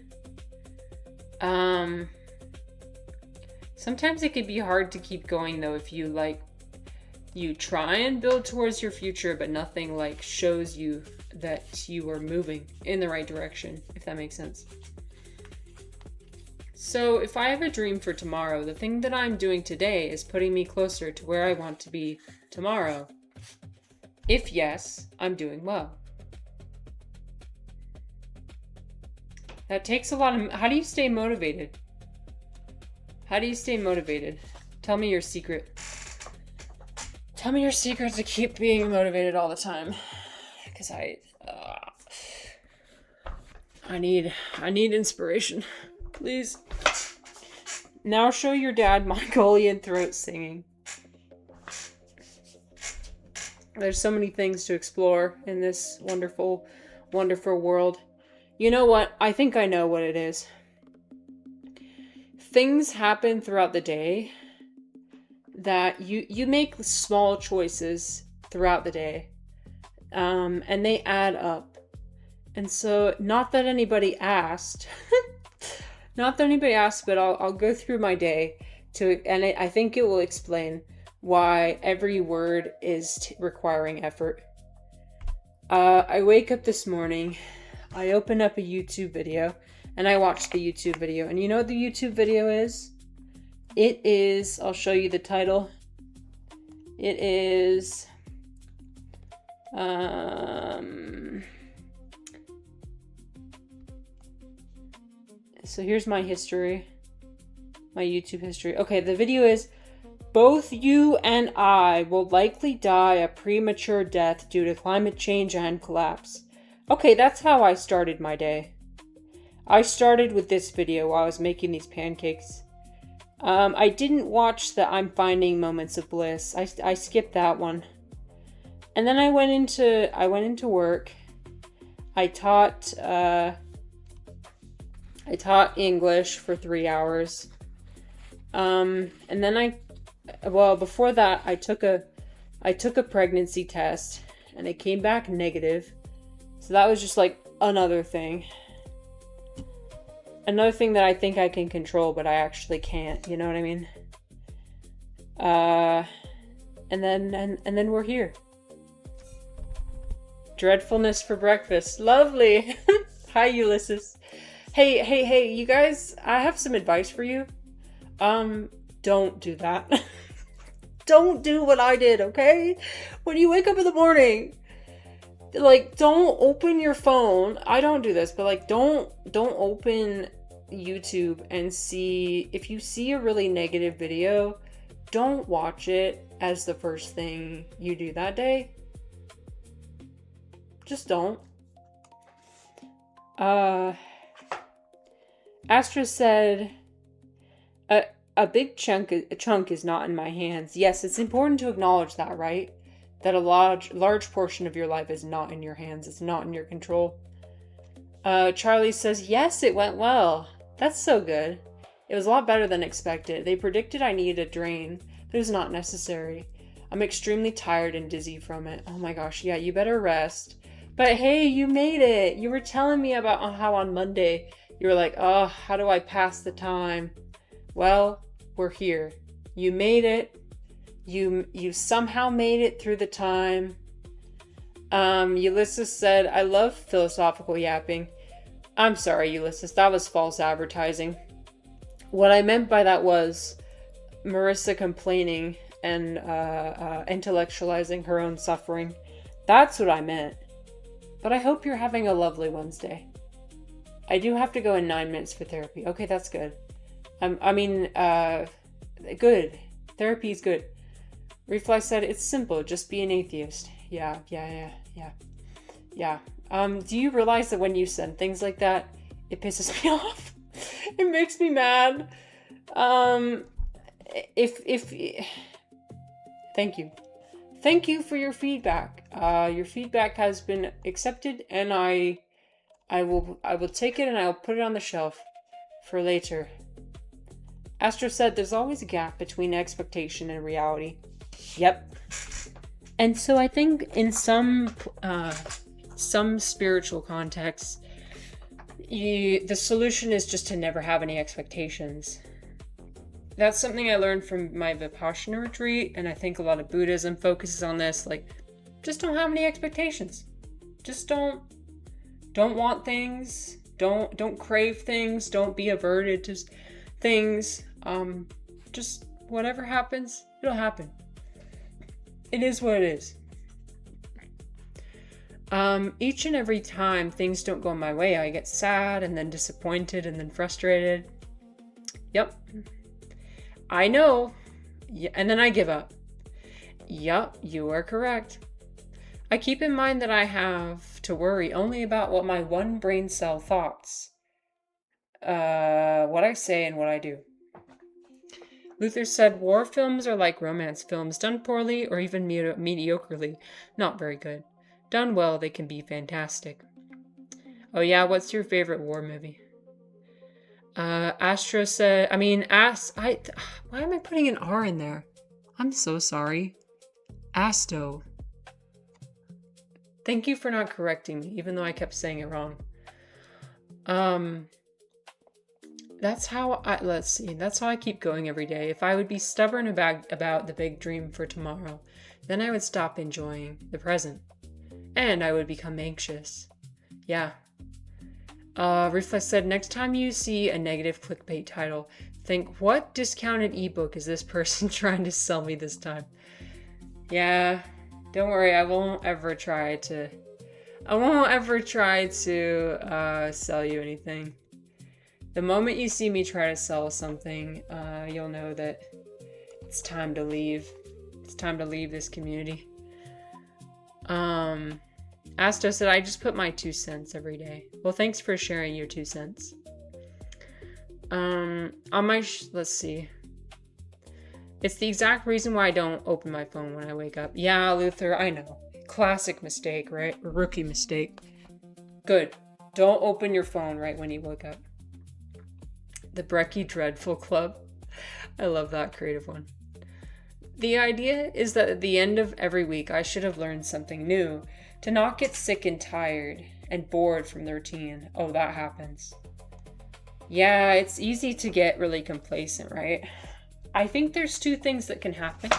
Sometimes it can be hard to keep going though if you try and build towards your future, but nothing like shows you that you are moving in the right direction, if that makes sense. So if I have a dream for tomorrow, the thing that I'm doing today is putting me closer to where I want to be tomorrow. If yes, I'm doing well. That takes a lot of... How do you stay motivated? Tell me your secret. Tell me your secret to keep being motivated all the time. Because I need inspiration. Please. Now show your dad Mongolian throat singing. There's so many things to explore in this wonderful, wonderful world. You know what? I think I know what it is. Things happen throughout the day that you make small choices throughout the day. And they add up. And so, not that anybody asked, but I'll go through my day I think it will explain why every word is requiring effort. I wake up this morning, I open up a YouTube video, and I watch the YouTube video. And you know what the YouTube video is? It is, I'll show you the title. It is, so here's my history, my YouTube history. Okay, the video is, both you and I will likely die a premature death due to climate change and collapse. Okay, that's how I started my day. I started with this video while I was making these pancakes. I didn't watch the I'm finding moments of bliss. I skipped that one. And then I went into work. I taught English for 3 hours. And then before that, I took a pregnancy test and it came back negative. So that was just like another thing. Another thing that I think I can control, but I actually can't. You know what I mean? And then we're here. Dreadfulness for breakfast. Lovely. Hi, Ulysses. Hey, you guys, I have some advice for you. Don't do that. Don't do what I did, okay? When you wake up in the morning, like, don't open your phone. I don't do this, but like, don't open YouTube and see, if you see a really negative video, don't watch it as the first thing you do that day. Just don't. Astra said, a big chunk is not in my hands. Yes, it's important to acknowledge that, right? That a large portion of your life is not in your hands. It's not in your control. Charlie says, yes, it went well. That's so good. It was a lot better than expected. They predicted I needed a drain, but it was not necessary. I'm extremely tired and dizzy from it. Oh my gosh, yeah, you better rest. But hey, you made it. You were telling me about how on Monday you were like, oh, how do I pass the time? Well, we're here. You made it. You somehow made it through the time. Ulysses said, I love philosophical yapping. I'm sorry, Ulysses, that was false advertising. What I meant by that was Marissa complaining and intellectualizing her own suffering. That's what I meant. But I hope you're having a lovely Wednesday. I do have to go in 9 minutes for therapy. Okay, that's good. Good. Therapy's good. Reflex said, it's simple, just be an atheist. Yeah. Do you realize that when you send things like that, it pisses me off? It makes me mad. Thank you. Thank you for your feedback. Your feedback has been accepted, and I will take it and I'll put it on the shelf for later. Astro said there's always a gap between expectation and reality. Yep. And so I think in some spiritual contexts, the solution is just to never have any expectations. That's something I learned from my vipassana retreat, and I think a lot of Buddhism focuses on this. Like, just don't have any expectations. Just don't want things. Don't crave things. Don't be averted to things. Just whatever happens, it'll happen. It is what it is. Each and every time things don't go my way, I get sad and then disappointed and then frustrated. Yep. I know. Yeah, and then I give up. Yep, you are correct. I keep in mind that I have to worry only about what my one brain cell thoughts. What I say and what I do. Luther said war films are like romance films, done poorly or even mediocrely, not very good. Done well, they can be fantastic. Oh yeah, what's your favorite war movie? Astro said, why am I putting an R in there? I'm so sorry. Asto. Thank you for not correcting me, even though I kept saying it wrong. That's how I keep going every day. If I would be stubborn about the big dream for tomorrow, then I would stop enjoying the present. And I would become anxious. Yeah. Reflex said, next time you see a negative clickbait title, think, what discounted ebook is this person trying to sell me this time? Yeah, don't worry, I won't ever try to sell you anything. The moment you see me try to sell something, you'll know that it's time to leave. It's time to leave this community. Asto said, I just put my 2 cents every day. Well, thanks for sharing your 2 cents. Let's see. It's the exact reason why I don't open my phone when I wake up. Yeah, Luther, I know. Classic mistake, right? Rookie mistake. Good. Don't open your phone right when you wake up. The Brecky Dreadful Club. I love that creative one. The idea is that at the end of every week, I should have learned something new. To not get sick and tired and bored from the routine. Oh, that happens. Yeah, it's easy to get really complacent, right? I think there's 2 things that can happen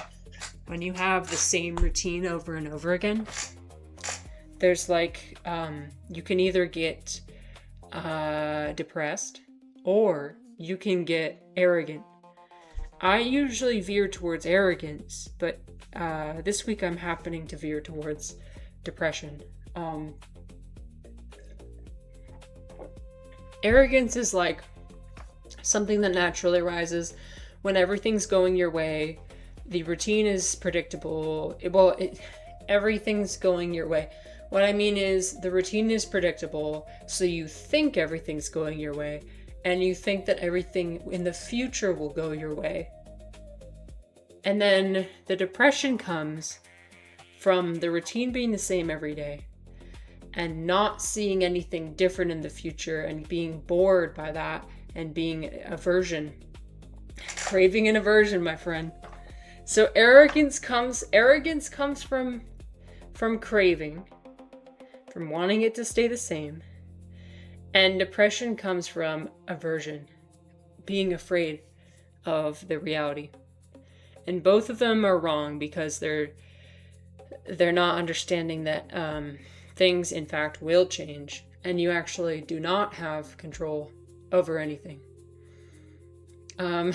when you have the same routine over and over again. There's like, you can either get depressed or you can get arrogant. I usually veer towards arrogance, but this week I'm happening to veer towards depression. Arrogance is like something that naturally arises when everything's going your way. The routine is predictable. Everything's going your way. What I mean is the routine is predictable, so you think everything's going your way, and you think that everything in the future will go your way. And then the depression comes from the routine being the same every day and not seeing anything different in the future and being bored by that and being aversion. Craving and aversion, my friend. So arrogance comes from craving, from wanting it to stay the same. And depression comes from aversion, being afraid of the reality. And both of them are wrong because they're not understanding that things, in fact, will change. And you actually do not have control over anything. The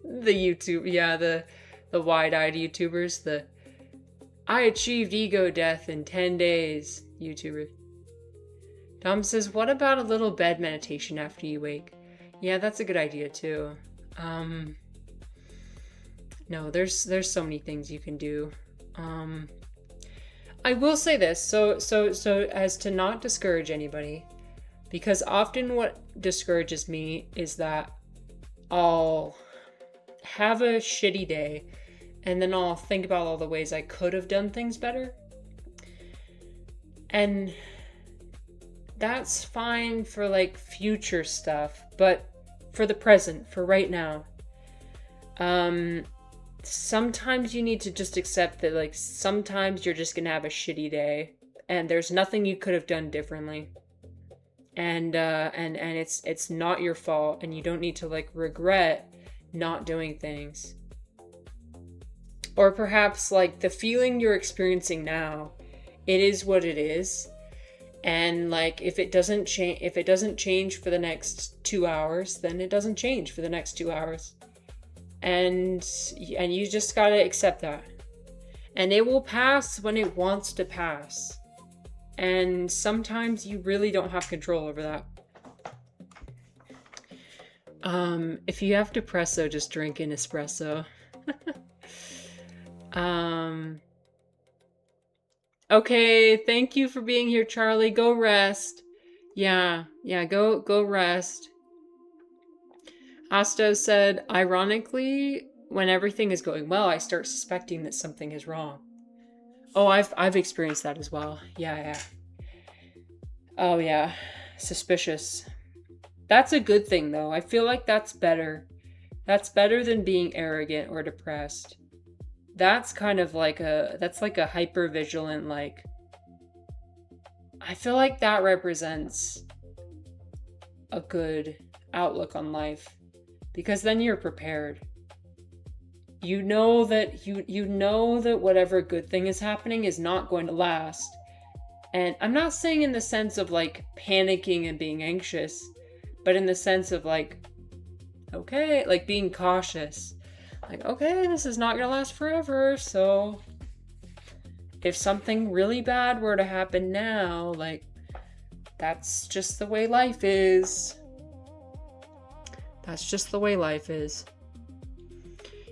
YouTube, the wide-eyed YouTubers, I achieved ego death in 10 days YouTuber. Dom says, what about a little bed meditation after you wake? Yeah, that's a good idea too. No, there's so many things you can do. I will say this, so as to not discourage anybody, because often what discourages me is that I'll have a shitty day and then I'll think about all the ways I could have done things better. And that's fine for like future stuff, but for the present, for right now, sometimes you need to just accept that like sometimes you're just gonna have a shitty day and there's nothing you could have done differently. And it's not your fault and you don't need to like regret not doing things. Or perhaps like the feeling you're experiencing now, it is what it is. And like if it doesn't change for the next 2 hours, then it doesn't change for the next 2 hours. And you just gotta accept that. And it will pass when it wants to pass. And sometimes you really don't have control over that. If you have depresso, just drink an espresso. Okay, thank you for being here, Charlie. Go rest. Yeah, go rest. Asta said, ironically, when everything is going well, I start suspecting that something is wrong. Oh, I've experienced that as well. Yeah. Oh yeah, suspicious. That's a good thing though. I feel like that's better. That's better than being arrogant or depressed. That's kind of like that's like a hyper vigilant, like, I feel like that represents a good outlook on life, because then you're prepared. You know that you know that whatever good thing is happening is not going to last. And I'm not saying in the sense of like panicking and being anxious, but in the sense of like, okay, like being cautious. Like, okay, this is not gonna last forever, so if something really bad were to happen now, like, that's just the way life is. That's just the way life is.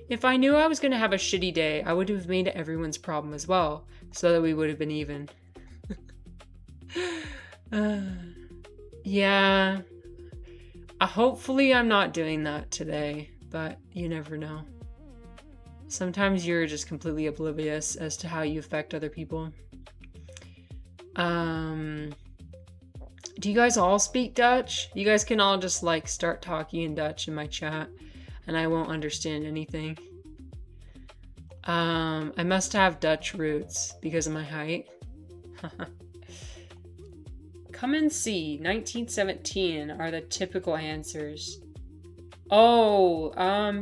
If I knew I was gonna have a shitty day, I would have made it everyone's problem as well, so that we would have been even. Yeah. Hopefully I'm not doing that today, but you never know. Sometimes you're just completely oblivious as to how you affect other people. Do you guys all speak Dutch? You guys can all just like start talking in Dutch in my chat and I won't understand anything. I must have Dutch roots because of my height. Come and see, 1917 are the typical answers. Oh,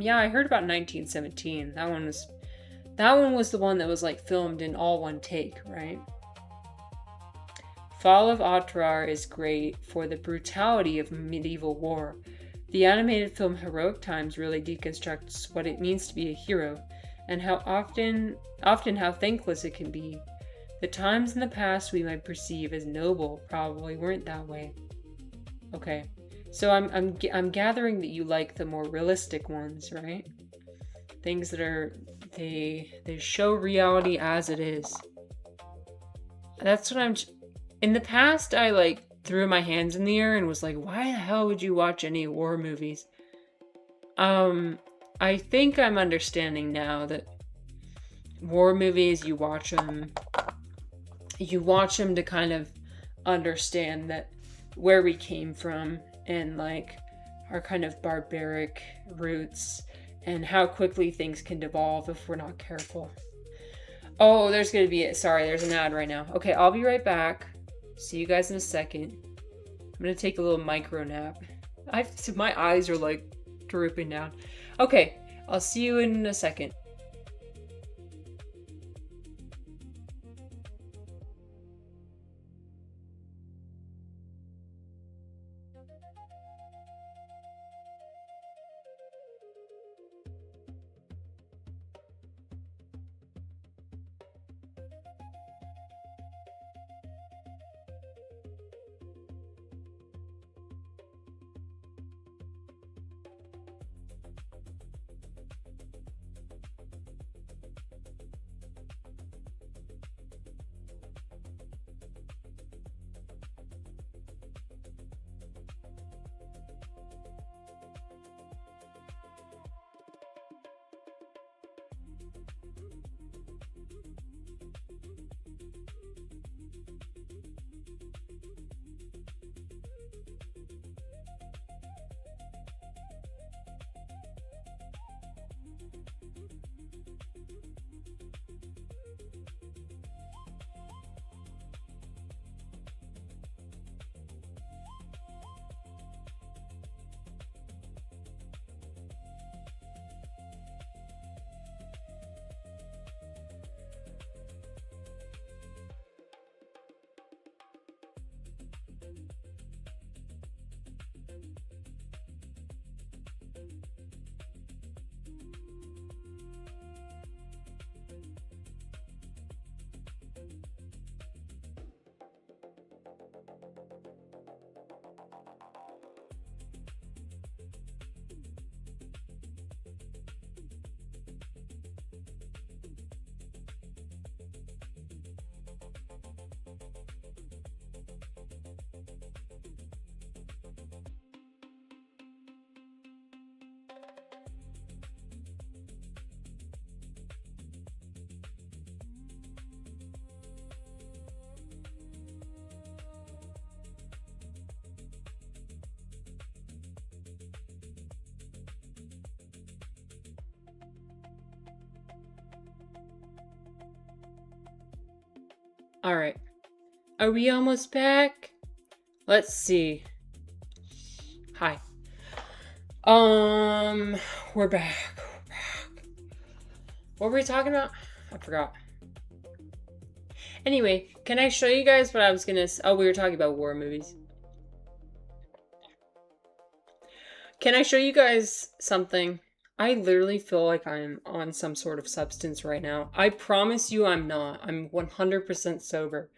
yeah, I heard about 1917. That one was the one that was like filmed in all one take, right? Fall of Otrar is great for the brutality of medieval war. The animated film Heroic Times really deconstructs what it means to be a hero and how often how thankless it can be. The times in the past we might perceive as noble probably weren't that way. Okay, so I'm gathering that you like the more realistic ones, right? Things that they show reality as it is. That's what in the past I like threw my hands in the air and was like, why the hell would you watch any war movies? I think I'm understanding now that war movies, you watch them to kind of understand that where we came from and like our kind of barbaric roots and how quickly things can devolve if we're not careful. Oh, there's an ad right now. Okay, I'll be right back. See you guys in a second. I'm gonna take a little micro nap. My eyes are like drooping down. Okay, I'll see you in a second. All right. Are we almost back? Let's see. Hi. We're back. What were we talking about? I forgot. Anyway, can I show you guys what I was gonna... we were talking about war movies. Can I show you guys something? I literally feel like I'm on some sort of substance right now. I promise you I'm not. I'm 100% sober.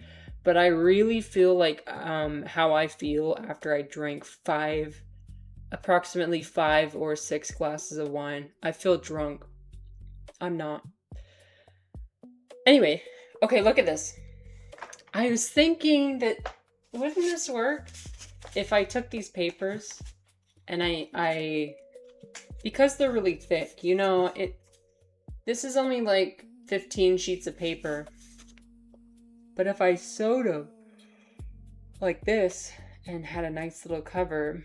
But I really feel like how I feel after I drank approximately 5 or 6 glasses of wine. I feel drunk. I'm not. Anyway, okay, look at this. I was thinking that, wouldn't this work if I took these papers and I because they're really thick, you know, this is only like 15 sheets of paper. But if I sewed them like this and had a nice little cover,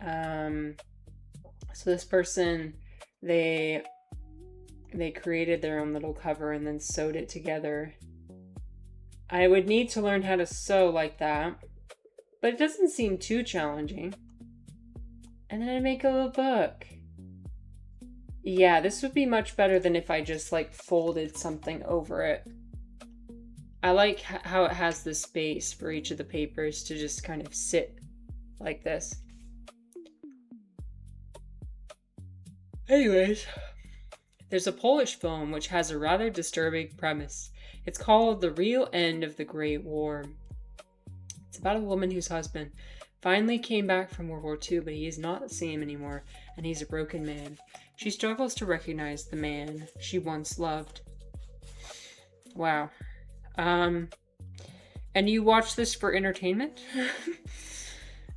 so this person, they created their own little cover and then sewed it together. I would need to learn how to sew like that, but it doesn't seem too challenging. And then I make a little book. Yeah, this would be much better than if I just like folded something over it. I like how it has the space for each of the papers to just kind of sit like this. Anyways, there's a Polish film which has a rather disturbing premise. It's called The Real End of the Great War. It's about a woman whose husband finally came back from World War II, but he is not the same anymore, and he's a broken man. She struggles to recognize the man she once loved. Wow. And you watch this for entertainment?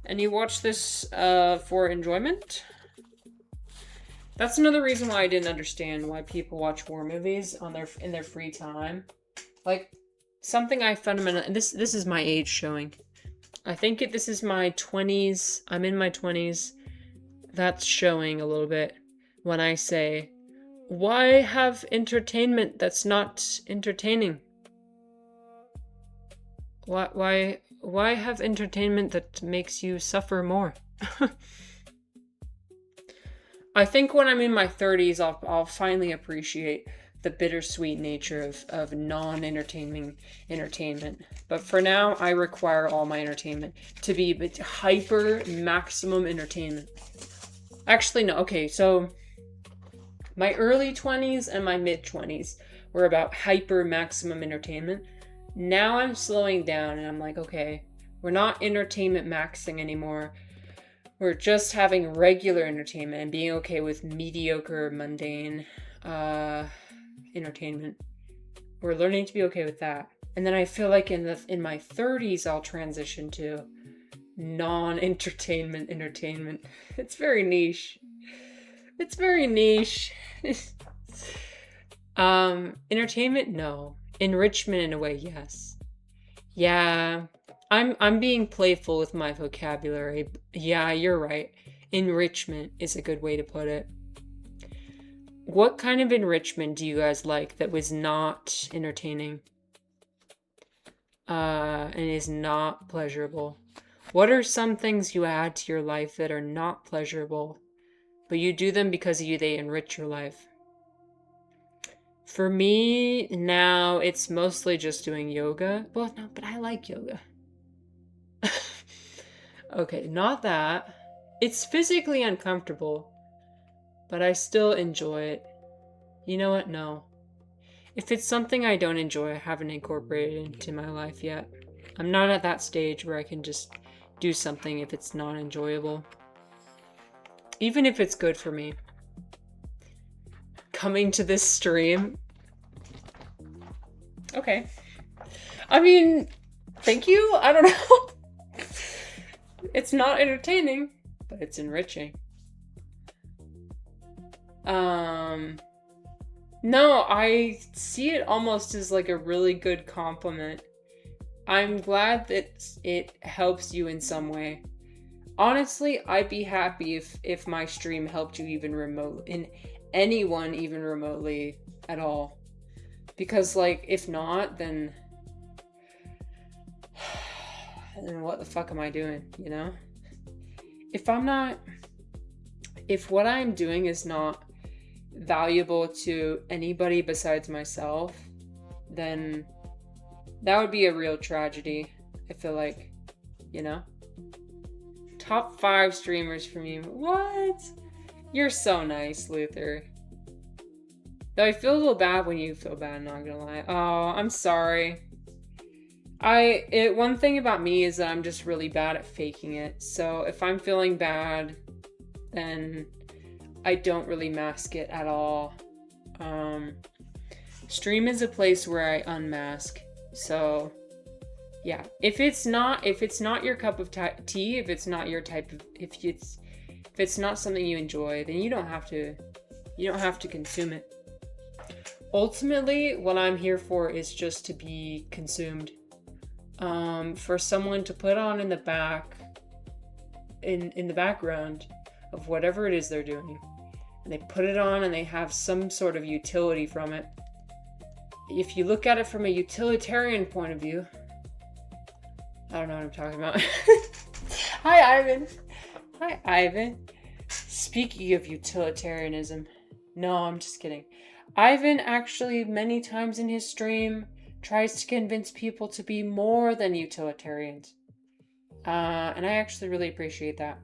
And you watch this for enjoyment? That's another reason why I didn't understand why people watch war movies in their free time. Like, something I fundamentally... This is my age showing. I think this is my 20s. I'm in my 20s. That's showing a little bit when I say, why have entertainment that's not entertaining? Why have entertainment that makes you suffer more? I think when I'm in my 30s, I'll finally appreciate the bittersweet nature of non-entertaining entertainment. But for now, I require all my entertainment to be hyper maximum entertainment. Actually, no. Okay, so my early 20s and my mid 20s were about hyper maximum entertainment. Now I'm slowing down and I'm like, okay, we're not entertainment maxing anymore. We're just having regular entertainment and being okay with mediocre, mundane entertainment. We're learning to be okay with that. And then I feel like in my 30s I'll transition to non-entertainment entertainment. It's very niche. It's very niche. Entertainment, no. Enrichment in a way, yes. Yeah. I'm being playful with my vocabulary. Yeah, you're right. Enrichment is a good way to put it. What kind of enrichment do you guys like that was not entertaining? And is not pleasurable? What are some things you add to your life that are not pleasurable, but you do them because they enrich your life? For me, now, it's mostly just doing yoga. Well, no, but I like yoga. Okay, not that. It's physically uncomfortable, but I still enjoy it. You know what? No. If it's something I don't enjoy, I haven't incorporated into my life yet. I'm not at that stage where I can just do something if it's not enjoyable. Even if it's good for me. Coming to this stream. Okay. I mean, thank you. I don't know. It's not entertaining, but it's enriching. No, I see it almost as like a really good compliment. I'm glad that it helps you in some way. Honestly, I'd be happy if my stream helped you even anyone even remotely at all. Because, like, if not, then what the fuck am I doing, you know? If what I'm doing is not valuable to anybody besides myself, then that would be a real tragedy, I feel like, you know? Top 5 streamers for me. What? You're so nice, Luther. Though I feel a little bad when you feel bad, not gonna lie. Oh, I'm sorry. One thing about me is that I'm just really bad at faking it. So if I'm feeling bad, then I don't really mask it at all. Stream is a place where I unmask. So yeah, if it's not your cup of tea, if it's not your type of, if it's not something you enjoy, then you don't have to consume it. Ultimately, what I'm here for is just to be consumed. For someone to put on in the background of whatever it is they're doing. And they put it on and they have some sort of utility from it. If you look at it from a utilitarian point of view, I don't know what I'm talking about. Hi, Ivan. Hi, Ivan. Speaking of utilitarianism. No, I'm just kidding. Ivan actually, many times in his stream, tries to convince people to be more than utilitarians. And I actually really appreciate that.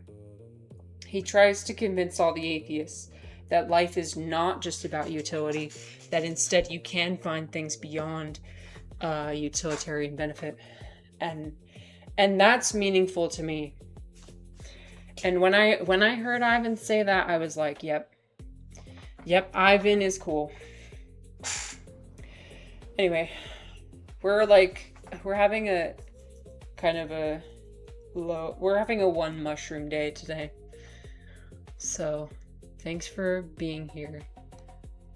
He tries to convince all the atheists that life is not just about utility, that instead you can find things beyond utilitarian benefit. And that's meaningful to me. And when I heard Ivan say that, I was like, yep, Ivan is cool. Anyway, we're like we're having a kind of a we're having a one mushroom day today. So, thanks for being here.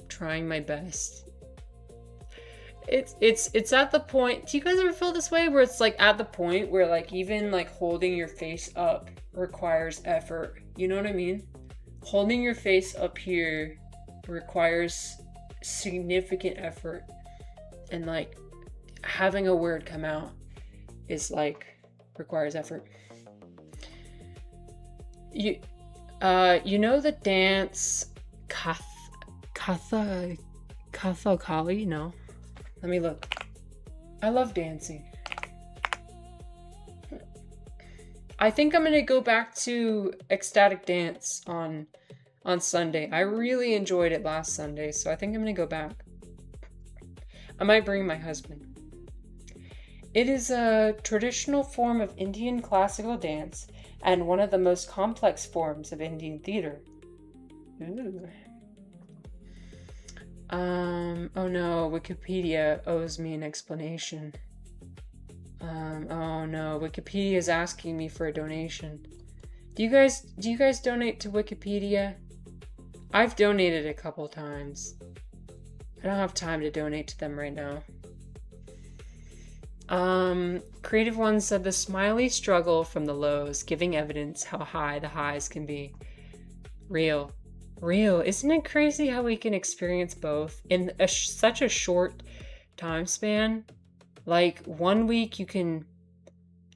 Trying my best. It's at the point. Do you guys ever feel this way where it's like at the point where like even like holding your face up requires effort? You know what I mean? Holding your face up here requires significant effort, and like having a word come out is like requires effort. You know the dance Kathakali? No. Let me look. I love dancing. I think I'm gonna go back to ecstatic dance on Sunday. I really enjoyed it last Sunday, so I think I'm gonna go back. I might bring my husband. It is a traditional form of Indian classical dance and one of the most complex forms of Indian theater. Ooh. Oh no, Wikipedia owes me an explanation. Oh no, Wikipedia is asking me for a donation. Do you guys donate to Wikipedia? I've donated a couple times. I don't have time to donate to them right now. Creative One said the smiley struggle from the lows, giving evidence how high the highs can be. Real. Isn't it crazy how we can experience both in such a short time span? Like 1 week you can,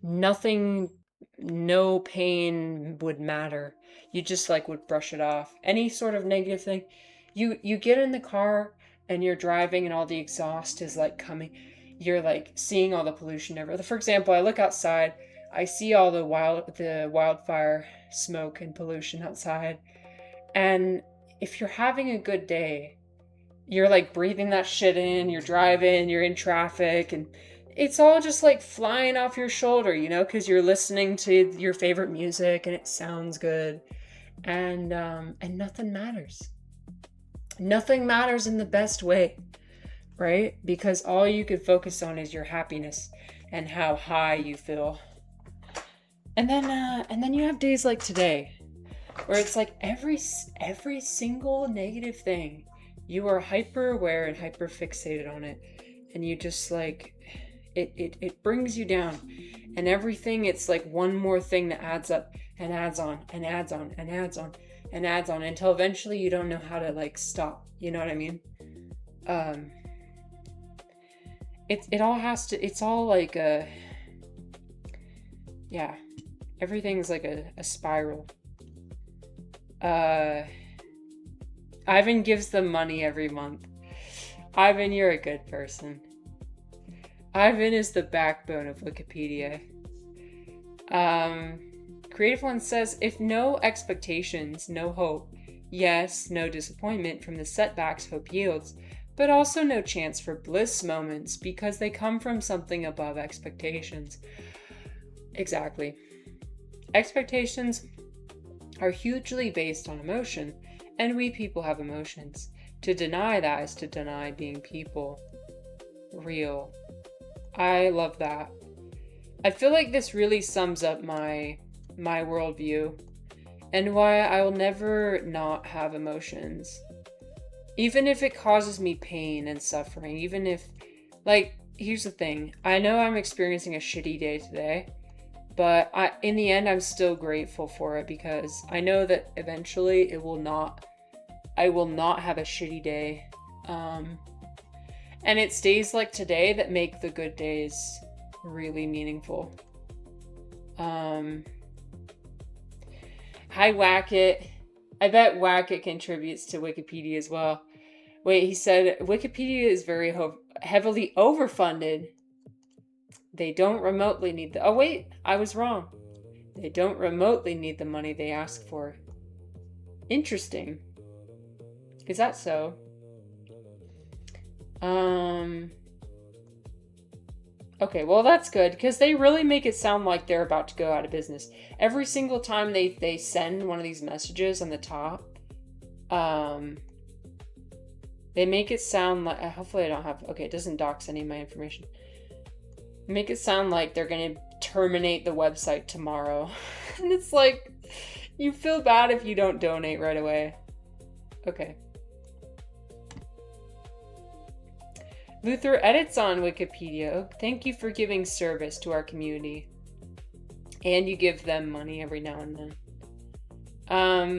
no pain would matter. You just like would brush it off. Any sort of negative thing. You get in the car and you're driving and all the exhaust is like coming. You're like seeing all the pollution everywhere. For example, I look outside, I see all the wildfire smoke and pollution outside. And if you're having a good day, you're like breathing that shit in, you're driving, you're in traffic, and it's all just like flying off your shoulder, you know, because you're listening to your favorite music and it sounds good. And nothing matters. Nothing matters in the best way, right? Because all you could focus on is your happiness and how high you feel. And then you have days like today, where it's like every single negative thing, you are hyper aware and hyper fixated on it, and you just like it brings you down, and everything, it's like one more thing that adds up and adds on and adds on and adds on and adds on until eventually you don't know how to like stop. You know what I mean? It's all like a, yeah, everything's like a spiral. Ivan gives them money every month. Ivan, you're a good person. Ivan is the backbone of Wikipedia. Creative One says, if no expectations, no hope. Yes, no disappointment from the setbacks hope yields, but also no chance for bliss moments because they come from something above expectations. Exactly. Expectations are hugely based on emotion, and we people have emotions. To deny that is to deny being people. Real. I love that. I feel like this really sums up my worldview and why I will never not have emotions. Even if it causes me pain and suffering, even if, like, here's the thing. I know I'm experiencing a shitty day today, but in the end, I'm still grateful for it because I know that eventually I will not have a shitty day. And it's days like today that make the good days really meaningful. Hi, Wackett. I bet Wackett contributes to Wikipedia as well. Wait, he said Wikipedia is very heavily overfunded. They don't remotely need the... Oh, wait, I was wrong. They don't remotely need the money they ask for. Interesting. Is that so? Okay, well that's good, because they really make it sound like they're about to go out of business. Every single time they send one of these messages on the top, they make it sound like... Hopefully I don't have... Okay, it doesn't dox any of my information. Make it sound like they're gonna terminate the website tomorrow. And it's like, you feel bad if you don't donate right away. Okay. Luther edits on Wikipedia. Thank you for giving service to our community. And you give them money every now and then.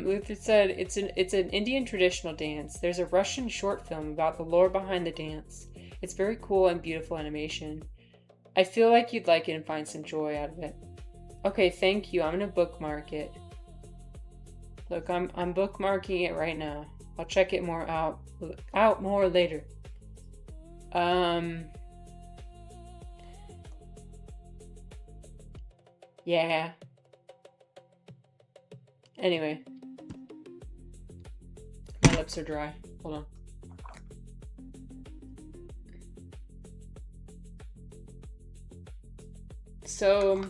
Luther said, it's an Indian traditional dance. There's a Russian short film about the lore behind the dance. It's very cool and beautiful animation. I feel like you'd like it and find some joy out of it. Okay, thank you. I'm gonna bookmark it. Look, I'm bookmarking it right now. I'll check it more out more later. Yeah. Anyway. My lips are dry. Hold on. So,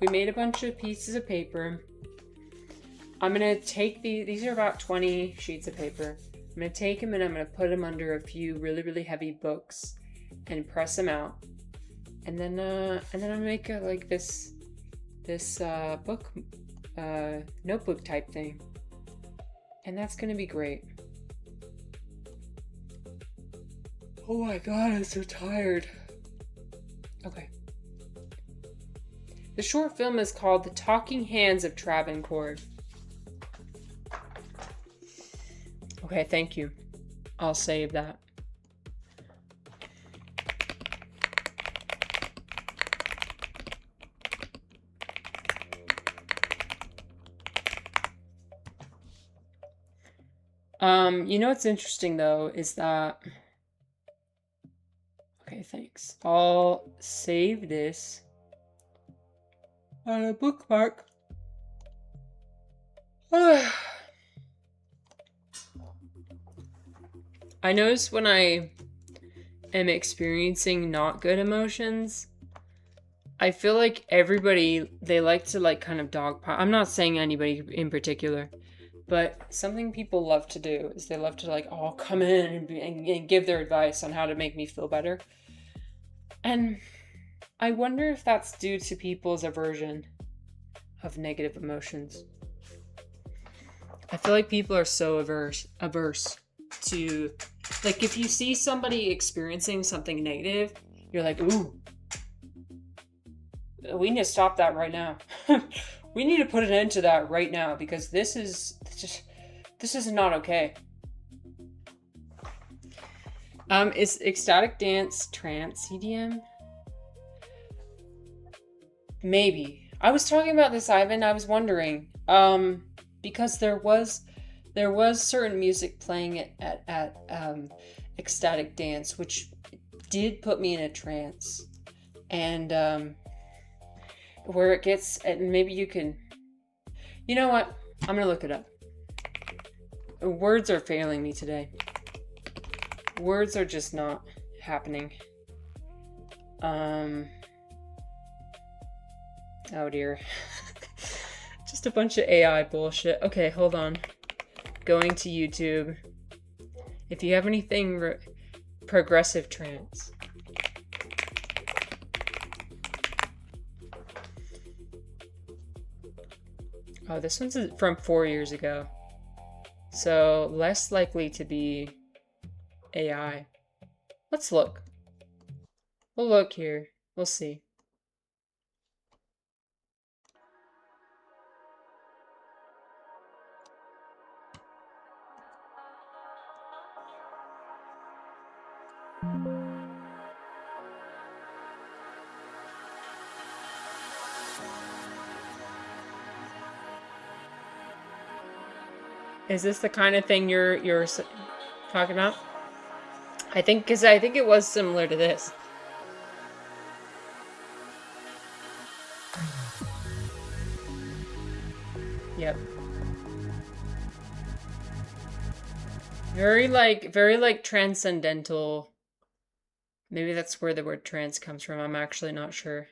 we made a bunch of pieces of paper. I'm gonna take these are about 20 sheets of paper. I'm gonna take them and I'm gonna put them under a few really, really heavy books and press them out. And then I'm gonna make like this book, notebook type thing. And that's gonna be great. Oh my god, I'm so tired. Okay. The short film is called The Talking Hands of Travancore. Okay, thank you. I'll save that. You know what's interesting though is that... Okay, thanks. I'll save this on a bookmark. I notice when I am experiencing not good emotions, I feel like everybody, they like to like kind of dogpile. I'm not saying anybody in particular, but something people love to do is they love to like, oh, come in and give their advice on how to make me feel better. And I wonder if that's due to people's aversion of negative emotions. I feel like people are so averse to, like, if you see somebody experiencing something negative, you're like, ooh, we need to stop that right now. We need to put an end to that right now because this is not okay. Is ecstatic dance trance CDM? Maybe. I was talking about this, Ivan. I was wondering. Because there was certain music playing at ecstatic dance, which did put me in a trance, and where it gets, and maybe you can, you know what? I'm gonna look it up. Words are failing me today. Words are just not happening. Oh dear. Just a bunch of AI bullshit. Okay, hold on. Going to YouTube. If you have anything progressive trance. Oh, this one's from 4 years ago. So, less likely to be AI. Let's look. We'll look here. We'll see. Is this the kind of thing you're talking about? I think it was similar to this. Yep. Very like transcendental. Maybe that's where the word trance comes from. I'm actually not sure.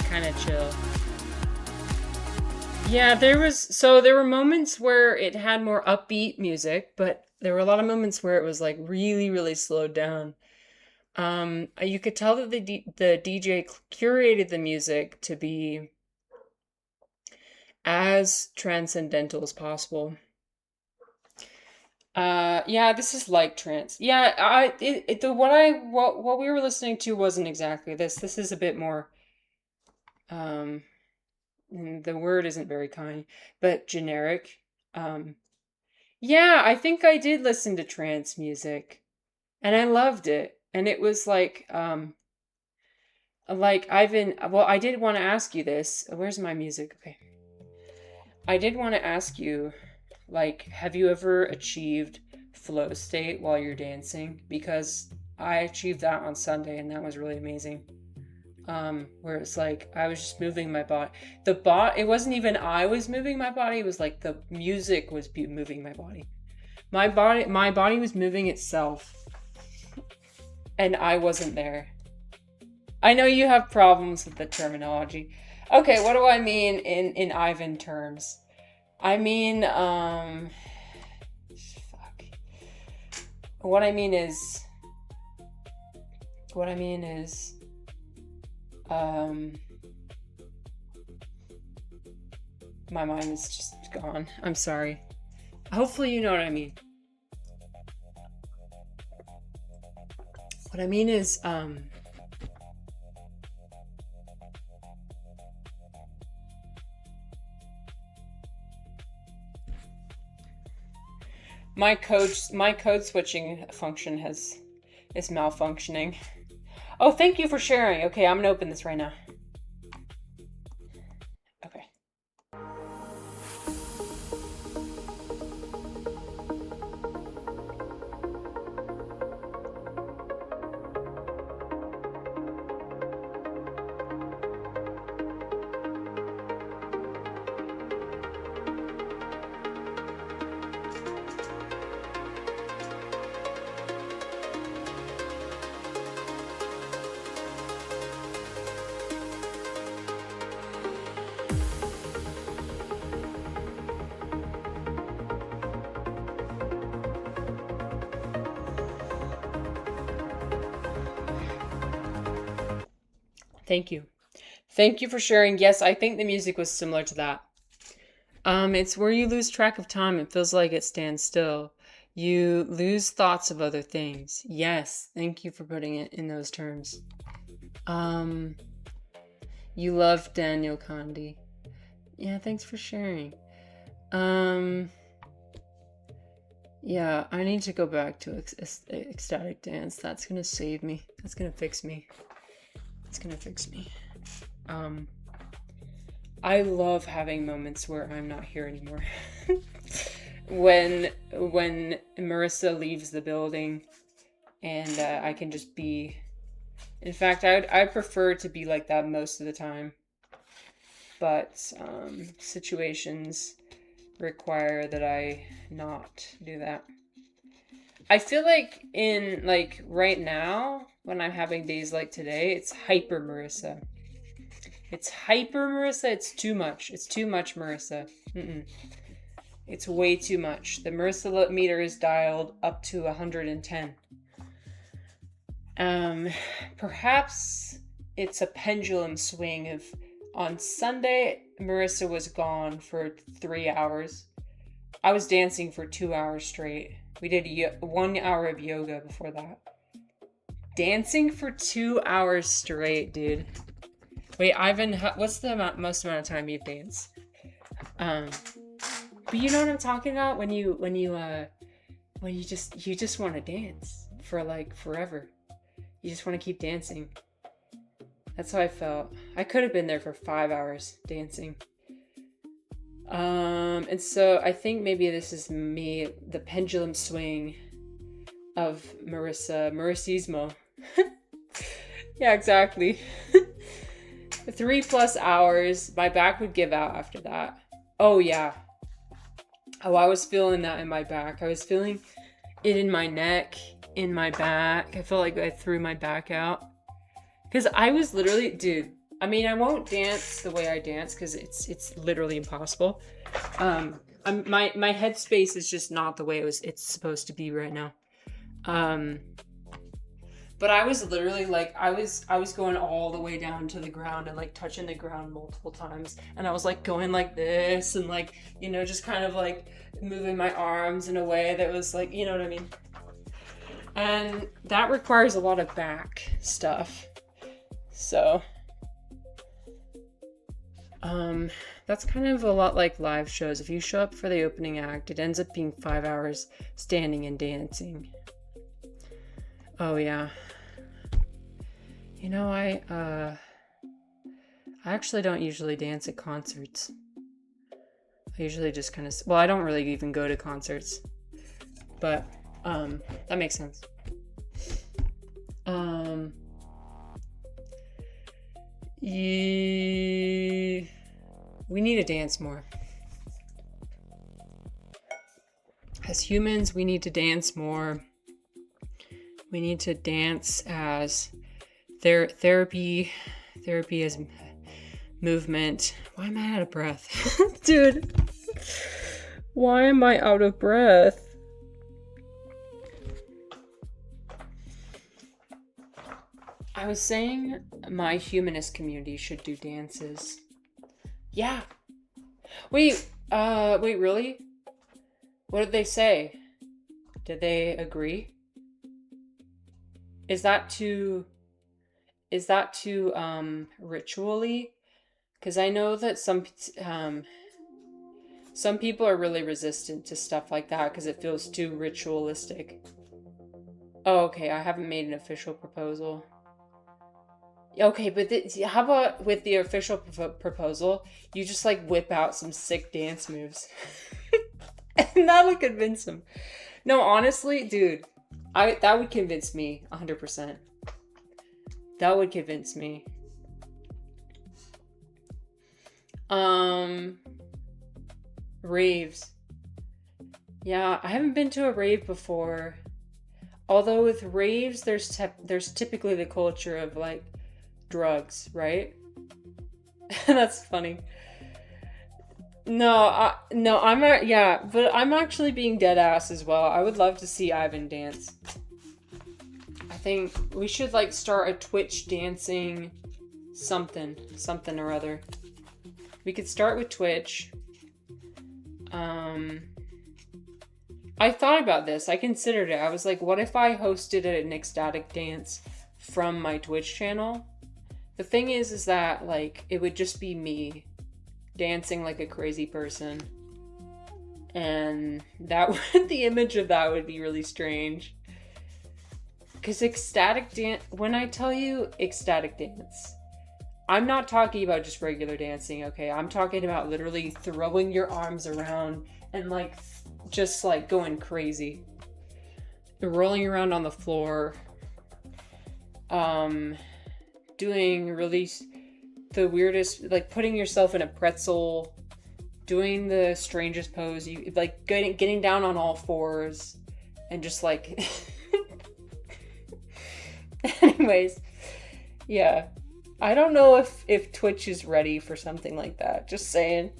Kind of chill. Yeah, there were moments where it had more upbeat music, but there were a lot of moments where it was like really, really slowed down. You could tell that the DJ curated the music to be as transcendental as possible. Yeah, this is like trance. Yeah, what we were listening to wasn't exactly this. This is a bit more um the word isn't very kind, but generic. Um yeah, I think I did listen to trance music and I loved it. And it was like Ivan, well, I did want to ask you this. Where's my music? Okay. I did want to ask you, like, have you ever achieved flow state while you're dancing? Because I achieved that on Sunday and that was really amazing. Where it's like I was just moving my body. It wasn't even I was moving my body, it was like the music was moving my body. My body was moving itself and I wasn't there. I know you have problems with the terminology. Okay, what do I mean in Ivan terms? I mean, fuck. What I mean is, what I mean is, um, my mind is just gone. I'm sorry. Hopefully you know what I mean. What I mean is, my code switching function is malfunctioning. Oh, thank you for sharing. Okay, I'm gonna open this right now. Okay. Thank you. Thank you for sharing. Yes, I think the music was similar to that. It's where you lose track of time. It feels like it stands still. You lose thoughts of other things. Yes, thank you for putting it in those terms. Um, you love Daniel Condi. Yeah, thanks for sharing. Um, yeah, I need to go back to ecstatic dance. That's gonna save me. That's gonna fix me. It's gonna fix me. Um, I love having moments where I'm not here anymore. when Marissa leaves the building and I can just be. In fact, I prefer to be like that most of the time, but situations require that I not do that. I feel like in like right now when I'm having days like today, it's hyper Marissa. It's hyper Marissa. It's too much. It's too much Marissa. Mm-mm. It's way too much. The Marissa meter is dialed up to 110. Perhaps it's a pendulum swing of on Sunday, Marissa was gone for 3 hours. I was dancing for 2 hours straight. We did 1 hour of yoga before that. Dancing for 2 hours straight, dude. Wait, Ivan, what's the most amount of time you've danced? But you know what I'm talking about when you just want to dance for like forever. You just want to keep dancing. That's how I felt. I could have been there for 5 hours dancing. And so I think maybe this is me, the pendulum swing of Marissismo. Yeah, exactly. 3+ hours. My back would give out after that. Oh, yeah. Oh, I was feeling that in my back. I was feeling it in my neck, in my back. I felt like I threw my back out. Because I was literally, dude, I mean, I won't dance the way I dance because it's literally impossible. My headspace is just not the way it's supposed to be right now. But I was literally like, I was going all the way down to the ground and like touching the ground multiple times, and I was like going like this and like, you know, just kind of like moving my arms in a way that was like, you know what I mean? And that requires a lot of back stuff. So, that's kind of a lot like live shows. If you show up for the opening act, it ends up being 5 hours standing and dancing. Oh yeah. You know, I actually don't usually dance at concerts. I usually just kind of, well, I don't really even go to concerts, but that makes sense. We need to dance more. As humans, we need to dance more. We need to dance as therapy as movement. Why am I out of breath? Dude, why am I out of breath? I was saying my humanist community should do dances. Yeah. Wait, really? What did they say? Did they agree? Is that too ritually? Because I know that some people are really resistant to stuff like that because it feels too ritualistic. Oh, okay, I haven't made an official proposal. Okay, but how about with the official proposal, you just like whip out some sick dance moves. And that'll convince him. No, honestly, dude, that would convince me 100%. That would convince me. Raves. Yeah, I haven't been to a rave before. Although with raves, there's typically the culture of like drugs, right? That's funny. No, but I'm actually being dead ass as well. I would love to see Ivan dance. I think we should like start a Twitch dancing something or other. We could start with Twitch. I thought about this. I considered it. I was like, what if I hosted an ecstatic dance from my Twitch channel? The thing is that like it would just be me dancing like a crazy person. And that the image of that would be really strange. Because ecstatic dance, when I tell you ecstatic dance, I'm not talking about just regular dancing, okay? I'm talking about literally throwing your arms around and like just like going crazy. Rolling around on the floor. Doing really the weirdest, like putting yourself in a pretzel, doing the strangest pose, you like getting down on all fours and just like anyways, yeah. I don't know if Twitch is ready for something like that. Just saying.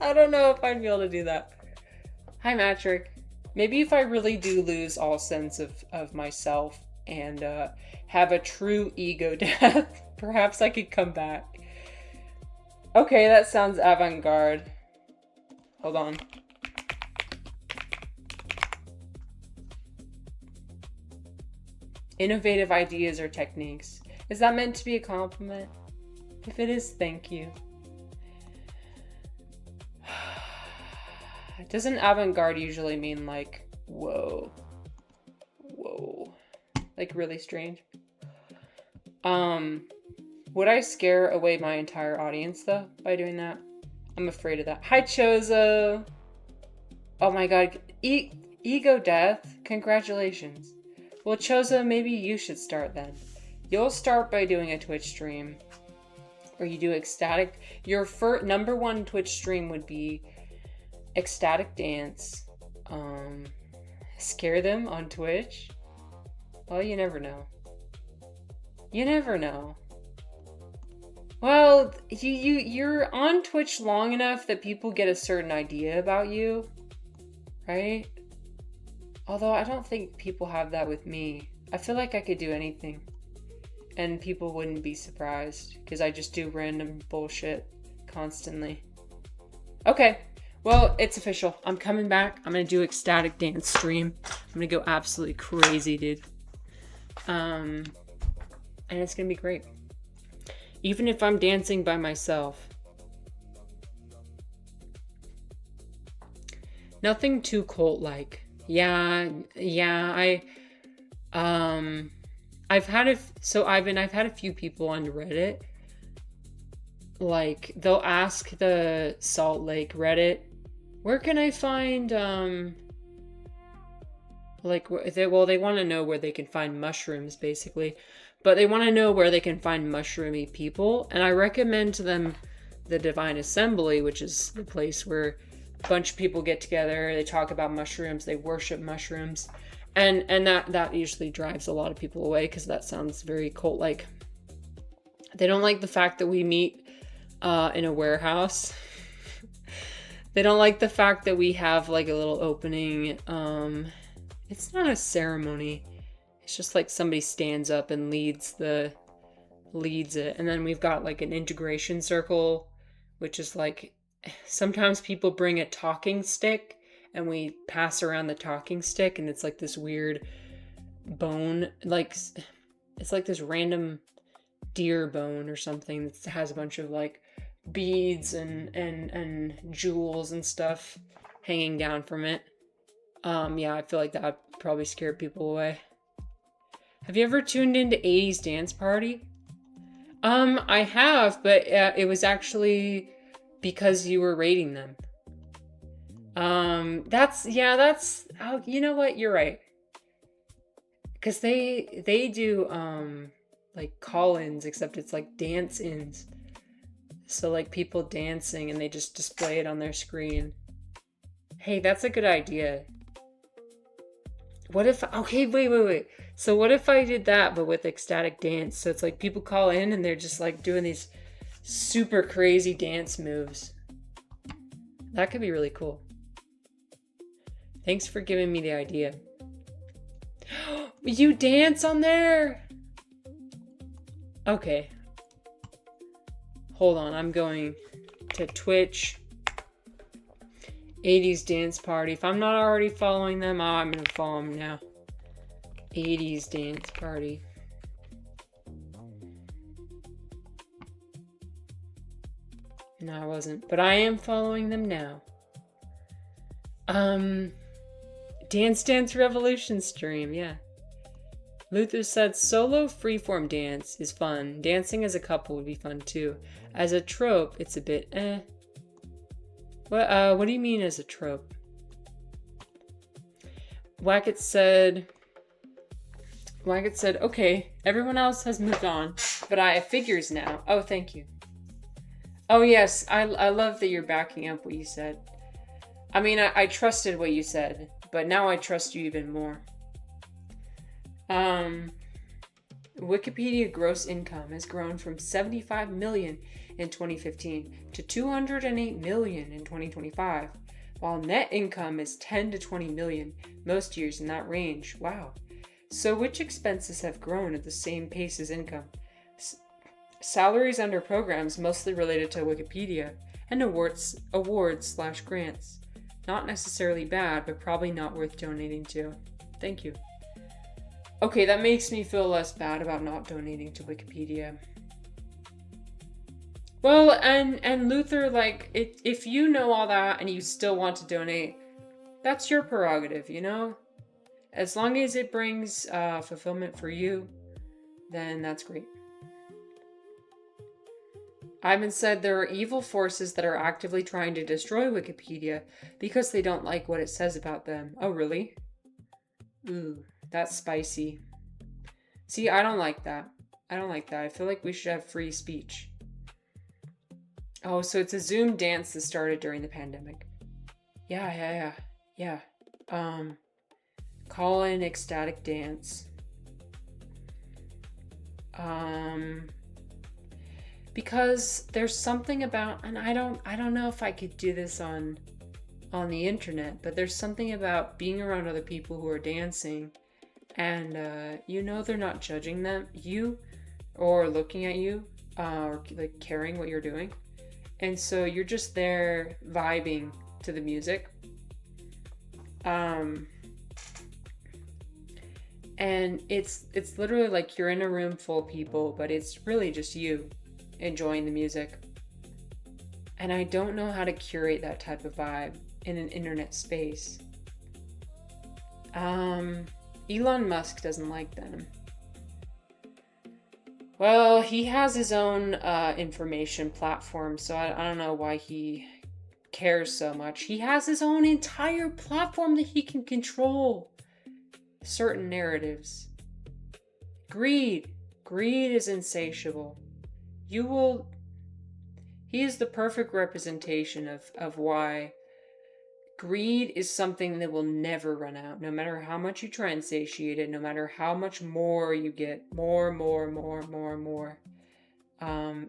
I don't know if I'd be able to do that. Hi, Matrick. Maybe if I really do lose all sense of myself and have a true ego death, perhaps I could come back. Okay, that sounds avant-garde. Hold on. Innovative ideas or techniques. Is that meant to be a compliment? If it is, thank you. Doesn't avant-garde usually mean like, whoa, like really strange? Would I scare away my entire audience though by doing that? I'm afraid of that. Hi, Chozo. Oh my god, ego death. Congratulations. Well, Chozo, maybe you should start then. You'll start by doing a Twitch stream, or you do ecstatic. Your number one Twitch stream would be ecstatic dance. Scare them on Twitch. Well, you never know. You never know. Well, you're on Twitch long enough that people get a certain idea about you, right? Although I don't think people have that with me. I feel like I could do anything and people wouldn't be surprised because I just do random bullshit constantly. Okay, well, it's official. I'm coming back. I'm gonna do ecstatic dance stream. I'm gonna go absolutely crazy, dude. And it's gonna be great. Even if I'm dancing by myself. Nothing too cult-like. Yeah, I've had a few people on Reddit. Like, they'll ask the Salt Lake Reddit, where can I find, they want to know where they can find mushrooms, basically. But they want to know where they can find mushroomy people. And I recommend to them the Divine Assembly, which is the place where a bunch of people get together. They talk about mushrooms. They worship mushrooms. And that usually drives a lot of people away because that sounds very cult-like. They don't like the fact that we meet in a warehouse. They don't like the fact that we have like a little opening. It's not a ceremony. It's just like somebody stands up and leads it. And then we've got like an integration circle, which is like, sometimes people bring a talking stick and we pass around the talking stick, and it's like this weird bone, like it's like this random deer bone or something that has a bunch of like beads and jewels and stuff hanging down from it. Yeah, I feel like that would probably scare people away. Have you ever tuned into 80s Dance Party? I have, but it was actually because you were rating them. Oh, you know what? You're right. Because they do, like call-ins, except it's like dance-ins. So like people dancing and they just display it on their screen. Hey, that's a good idea. What if, okay, wait. So what if I did that, but with ecstatic dance? So it's like people call in and they're just like doing these super crazy dance moves. That could be really cool. Thanks for giving me the idea. You dance on there? Okay. Hold on, I'm going to Twitch. 80s Dance Party. If I'm not already following them, I'm gonna follow them now. 80s Dance Party. No, I wasn't, but I am following them now. Dance Dance Revolution stream, yeah. Luther said solo freeform dance is fun. Dancing as a couple would be fun too. As a trope, it's a bit eh. What do you mean as a trope? Wackett said, okay, everyone else has moved on, but I have figures now. Oh, thank you. Oh, yes, I love that you're backing up what you said. I mean, I trusted what you said, but now I trust you even more. Wikipedia gross income has grown from 75 million in 2015 to 208 million in 2025, while net income is 10 to 20 million most years in that range. Wow. So which expenses have grown at the same pace as income? Salaries under programs mostly related to Wikipedia, and awards/grants. Not necessarily bad, but probably not worth donating to. Thank you. Okay, that makes me feel less bad about not donating to Wikipedia. Well, and Luther, like, if you know all that and you still want to donate, that's your prerogative, you know? As long as it brings fulfillment for you, then that's great. Ivan said there are evil forces that are actively trying to destroy Wikipedia because they don't like what it says about them. Oh, really? Ooh, that's spicy. See, I don't like that. I feel like we should have free speech. Oh, so it's a Zoom dance that started during the pandemic. Yeah. Call in ecstatic dance. because there's something about, and I don't know if I could do this on the internet, but there's something about being around other people who are dancing, and they're not judging you or looking at you, or like caring what you're doing, and so you're just there vibing to the music. And it's literally like you're in a room full of people, but it's really just you enjoying the music. And I don't know how to curate that type of vibe in an internet space. Elon Musk doesn't like them. Well, he has his own information platform, so I don't know why he cares so much. He has his own entire platform that he can control certain narratives. Greed is insatiable. He is the perfect representation of why greed is something that will never run out. No matter how much you try and satiate it, no matter how much more you get, more,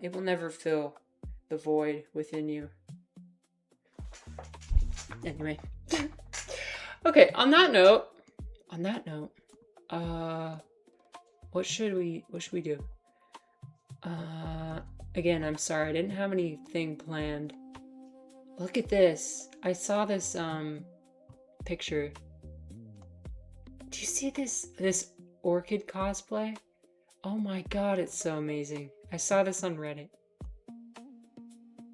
it will never fill the void within you. Anyway. Okay, on that note, what should we do? Again, I'm sorry, I didn't have anything planned. Look at this. I saw this picture. Do you see this orchid cosplay? Oh my god, it's so amazing. I saw this on Reddit.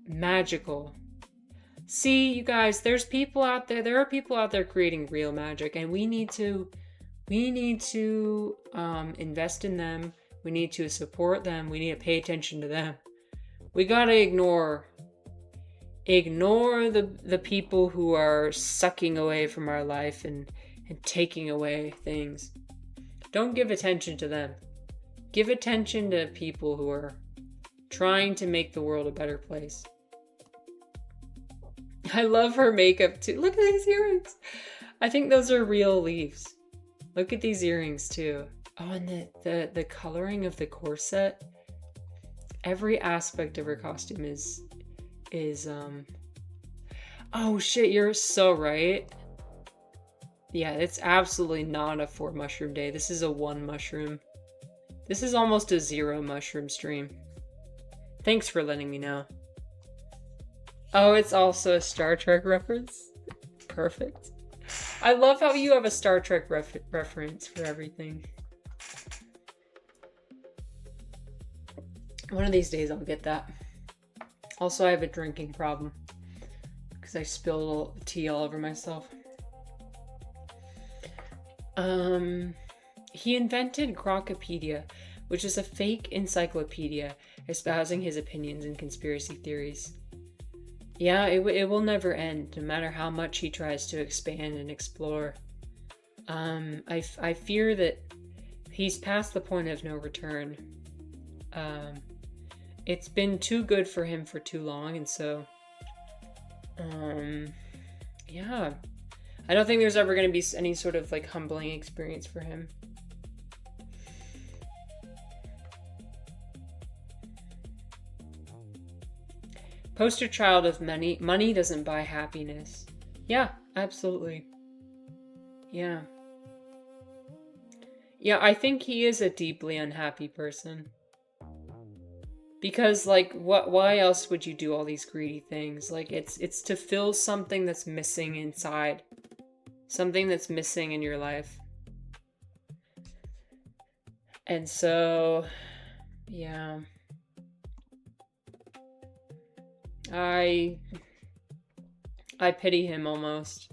Magical. See, you guys, there are people out there creating real magic, and we need to invest in them. We need to support them. We need to pay attention to them. We gotta ignore the people who are sucking away from our life and taking away things. Don't give attention to them. Give attention to people who are trying to make the world a better place. I love her makeup too. Look at these earrings. I think those are real leaves. Look at these earrings too. Oh, and the coloring of the corset. Every aspect of her costume is oh shit, you're so right. Yeah, it's absolutely not a 4 mushroom day. This is a 1 mushroom. This is almost a 0 mushroom stream. Thanks for letting me know. Oh, it's also a Star Trek reference? Perfect. I love how you have a Star Trek reference for everything. One of these days I'll get that. Also, I have a drinking problem because I spilled tea all over myself. He invented Crocopedia, which is a fake encyclopedia espousing his opinions and conspiracy theories. Yeah, it will never end, no matter how much he tries to expand and explore. I fear that he's past the point of no return. It's been too good for him for too long, and so, yeah. I don't think there's ever going to be any sort of, like, humbling experience for him. Poster child of money. Money doesn't buy happiness. Yeah, absolutely. Yeah. Yeah, I think he is a deeply unhappy person. Because, like, why else would you do all these greedy things? Like, it's to fill something that's missing inside. Something that's missing in your life. And so, yeah. I pity him almost.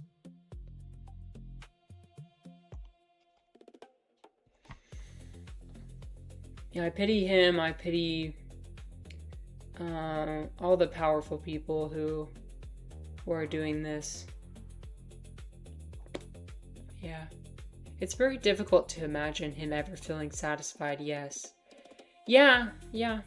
Yeah, I pity him. I pity all the powerful people who are doing this. Yeah. It's very difficult to imagine him ever feeling satisfied, yes. Yeah. Yeah.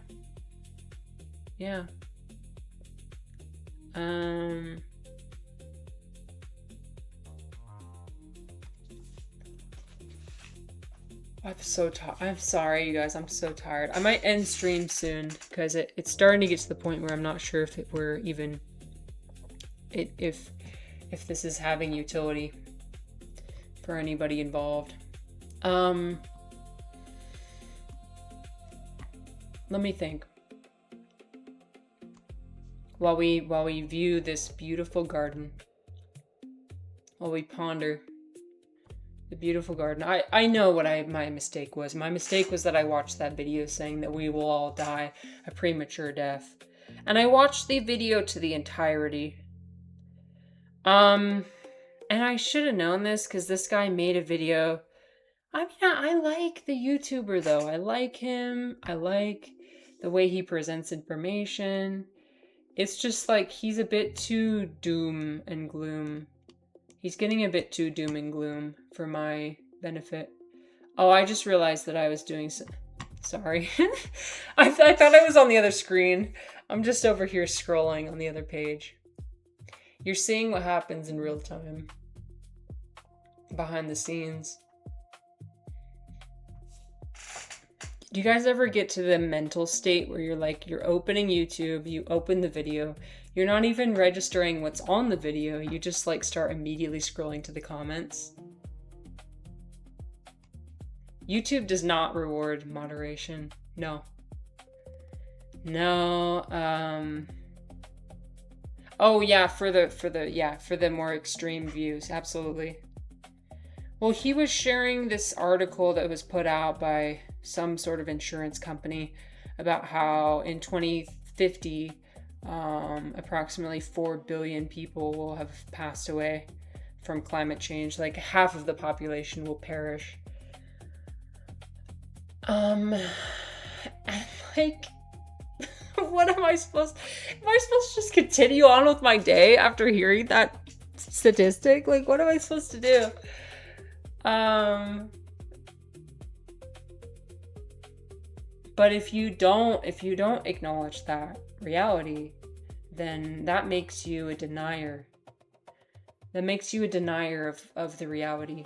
I'm so tired. I'm sorry, you guys. I'm so tired. I might end stream soon because it's starting to get to the point where I'm not sure if we're even if this is having utility for anybody involved. Let me think. While we view this beautiful garden, while we ponder the beautiful garden. I know what my mistake was. My mistake was that I watched that video saying that we will all die a premature death. And I watched the video to the entirety. And I should have known this because this guy made a video. I mean, I like the YouTuber though. I like him. I like the way he presents information. It's just like he's a bit too doom and gloom. He's getting a bit too doom and gloom for my benefit. Oh, I just realized that I was doing sorry. I thought I was on the other screen. I'm just over here scrolling on the other page. You're seeing what happens in real time. Behind the scenes. Do you guys ever get to the mental state where you're opening YouTube, you open the video, you're not even registering what's on the video, you just start immediately scrolling to the comments? YouTube does not reward moderation. No. Oh yeah, for the more extreme views, absolutely. Well, he was sharing this article that was put out by some sort of insurance company about how in 2050, approximately 4 billion people will have passed away from climate change. Like half of the population will perish. And what am I supposed to just continue on with my day after hearing that statistic? What am I supposed to do? But if you don't acknowledge that reality, then that makes you a denier. That makes you a denier of the reality.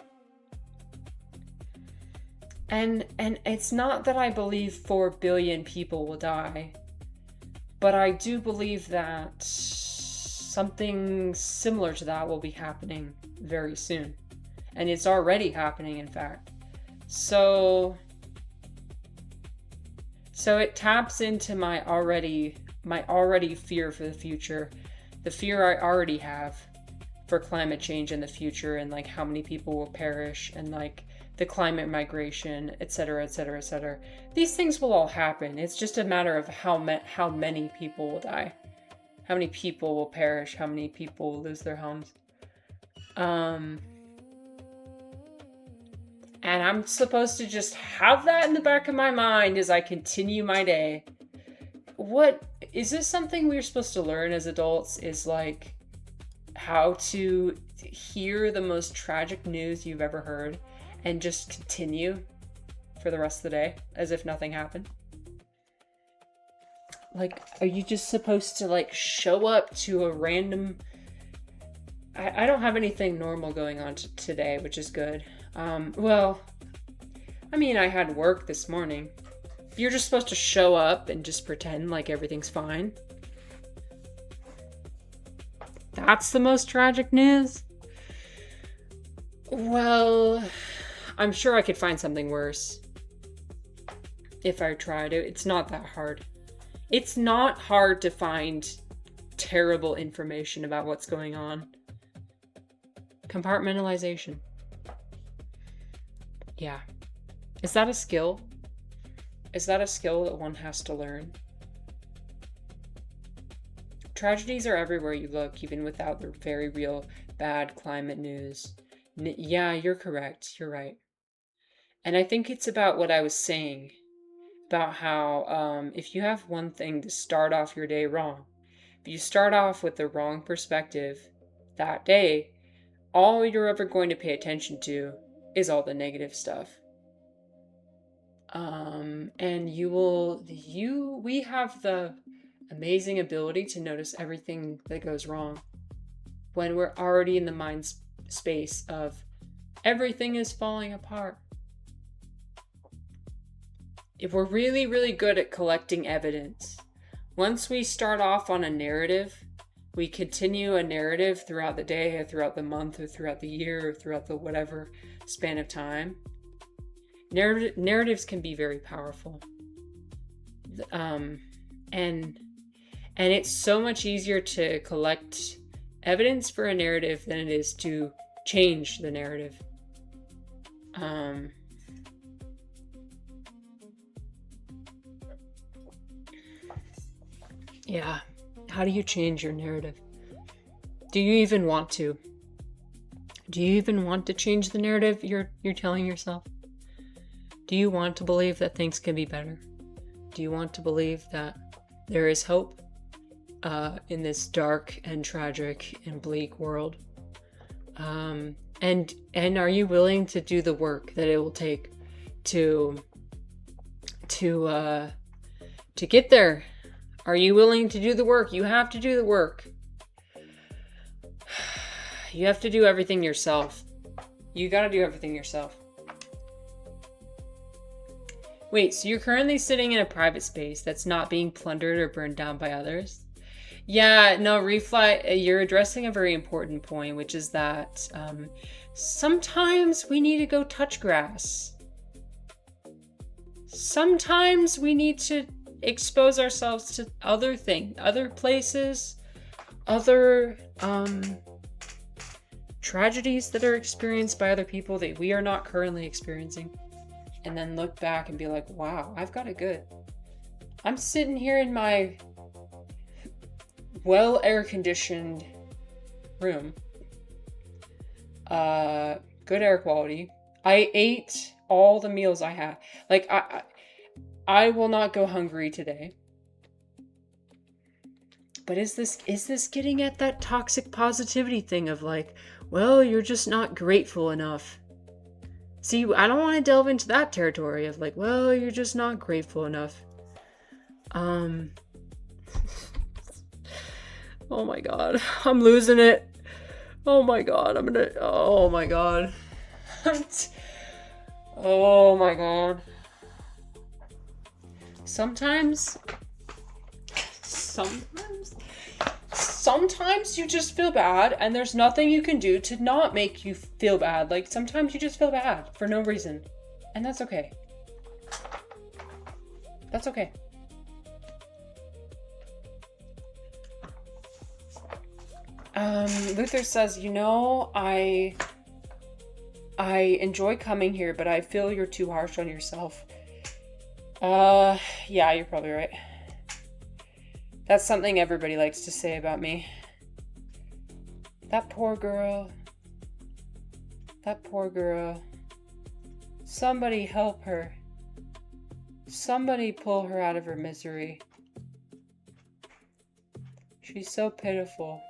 And it's not that I believe 4 billion people will die, but I do believe that something similar to that will be happening very soon. And it's already happening, in fact. So it taps into my already fear for the future, the fear I already have for climate change in the future, and how many people will perish, and the climate migration, etc., etc., etc. These things will all happen. It's just a matter of how many people will die, how many people will perish, how many people will lose their homes. And I'm supposed to just have that in the back of my mind as I continue my day. What is this something we're supposed to learn as adults? Is how to hear the most tragic news you've ever heard and just continue for the rest of the day as if nothing happened? Are you just supposed to show up to a random... I don't have anything normal going on today, which is good. Well, I mean, I had work this morning. You're just supposed to show up and just pretend like everything's fine. That's the most tragic news? Well, I'm sure I could find something worse. If I tried it. It's not that hard. It's not hard to find terrible information about what's going on. Compartmentalization. Yeah. Is that a skill? Is that a skill that one has to learn? Tragedies are everywhere you look, even without the very real bad climate news. Yeah, you're correct. You're right. And I think it's about what I was saying, about how if you have one thing to start off your day wrong, if you start off with the wrong perspective that day, all you're ever going to pay attention to is all the negative stuff. And we have the amazing ability to notice everything that goes wrong when we're already in the mind space of everything is falling apart. if we're really, really good at collecting evidence. Once we start off on a narrative, we continue a narrative throughout the day or throughout the month or throughout the year or throughout the whatever span of time. Narratives can be very powerful. And it's so much easier to collect evidence for a narrative than it is to change the narrative. Yeah. How do you change your narrative? Do you even want to? Do you even want to change the narrative you're telling yourself? Do you want to believe that things can be better? Do you want to believe that there is hope in this dark and tragic and bleak world? And are you willing to do the work that it will take to get there? Are you willing to do the work? You have to do the work. You have to do everything yourself. You gotta do everything yourself. Wait, so you're currently sitting in a private space that's not being plundered or burned down by others? Yeah, no, Refly, you're addressing a very important point, which is that sometimes we need to go touch grass. Sometimes we need to expose ourselves to other things, other places, other tragedies that are experienced by other people that we are not currently experiencing. And then look back and be like, wow, I've got it good. I'm sitting here in my well air-conditioned room. Good air quality. I ate all the meals I had. Like, I will not go hungry today. But is this getting at that toxic positivity thing of like, well, you're just not grateful enough? See, I don't want to delve into that territory of like, well, you're just not grateful enough. Oh my god, I'm losing it. Oh my god, oh my god. Oh my god. Sometimes you just feel bad and there's nothing you can do to not make you feel bad. Like, sometimes you just feel bad for no reason. And that's okay. That's okay. Luther says, I enjoy coming here, but I feel you're too harsh on yourself. Yeah, you're probably right. That's something everybody likes to say about me. That poor girl. That poor girl. Somebody help her. Somebody pull her out of her misery. She's so pitiful.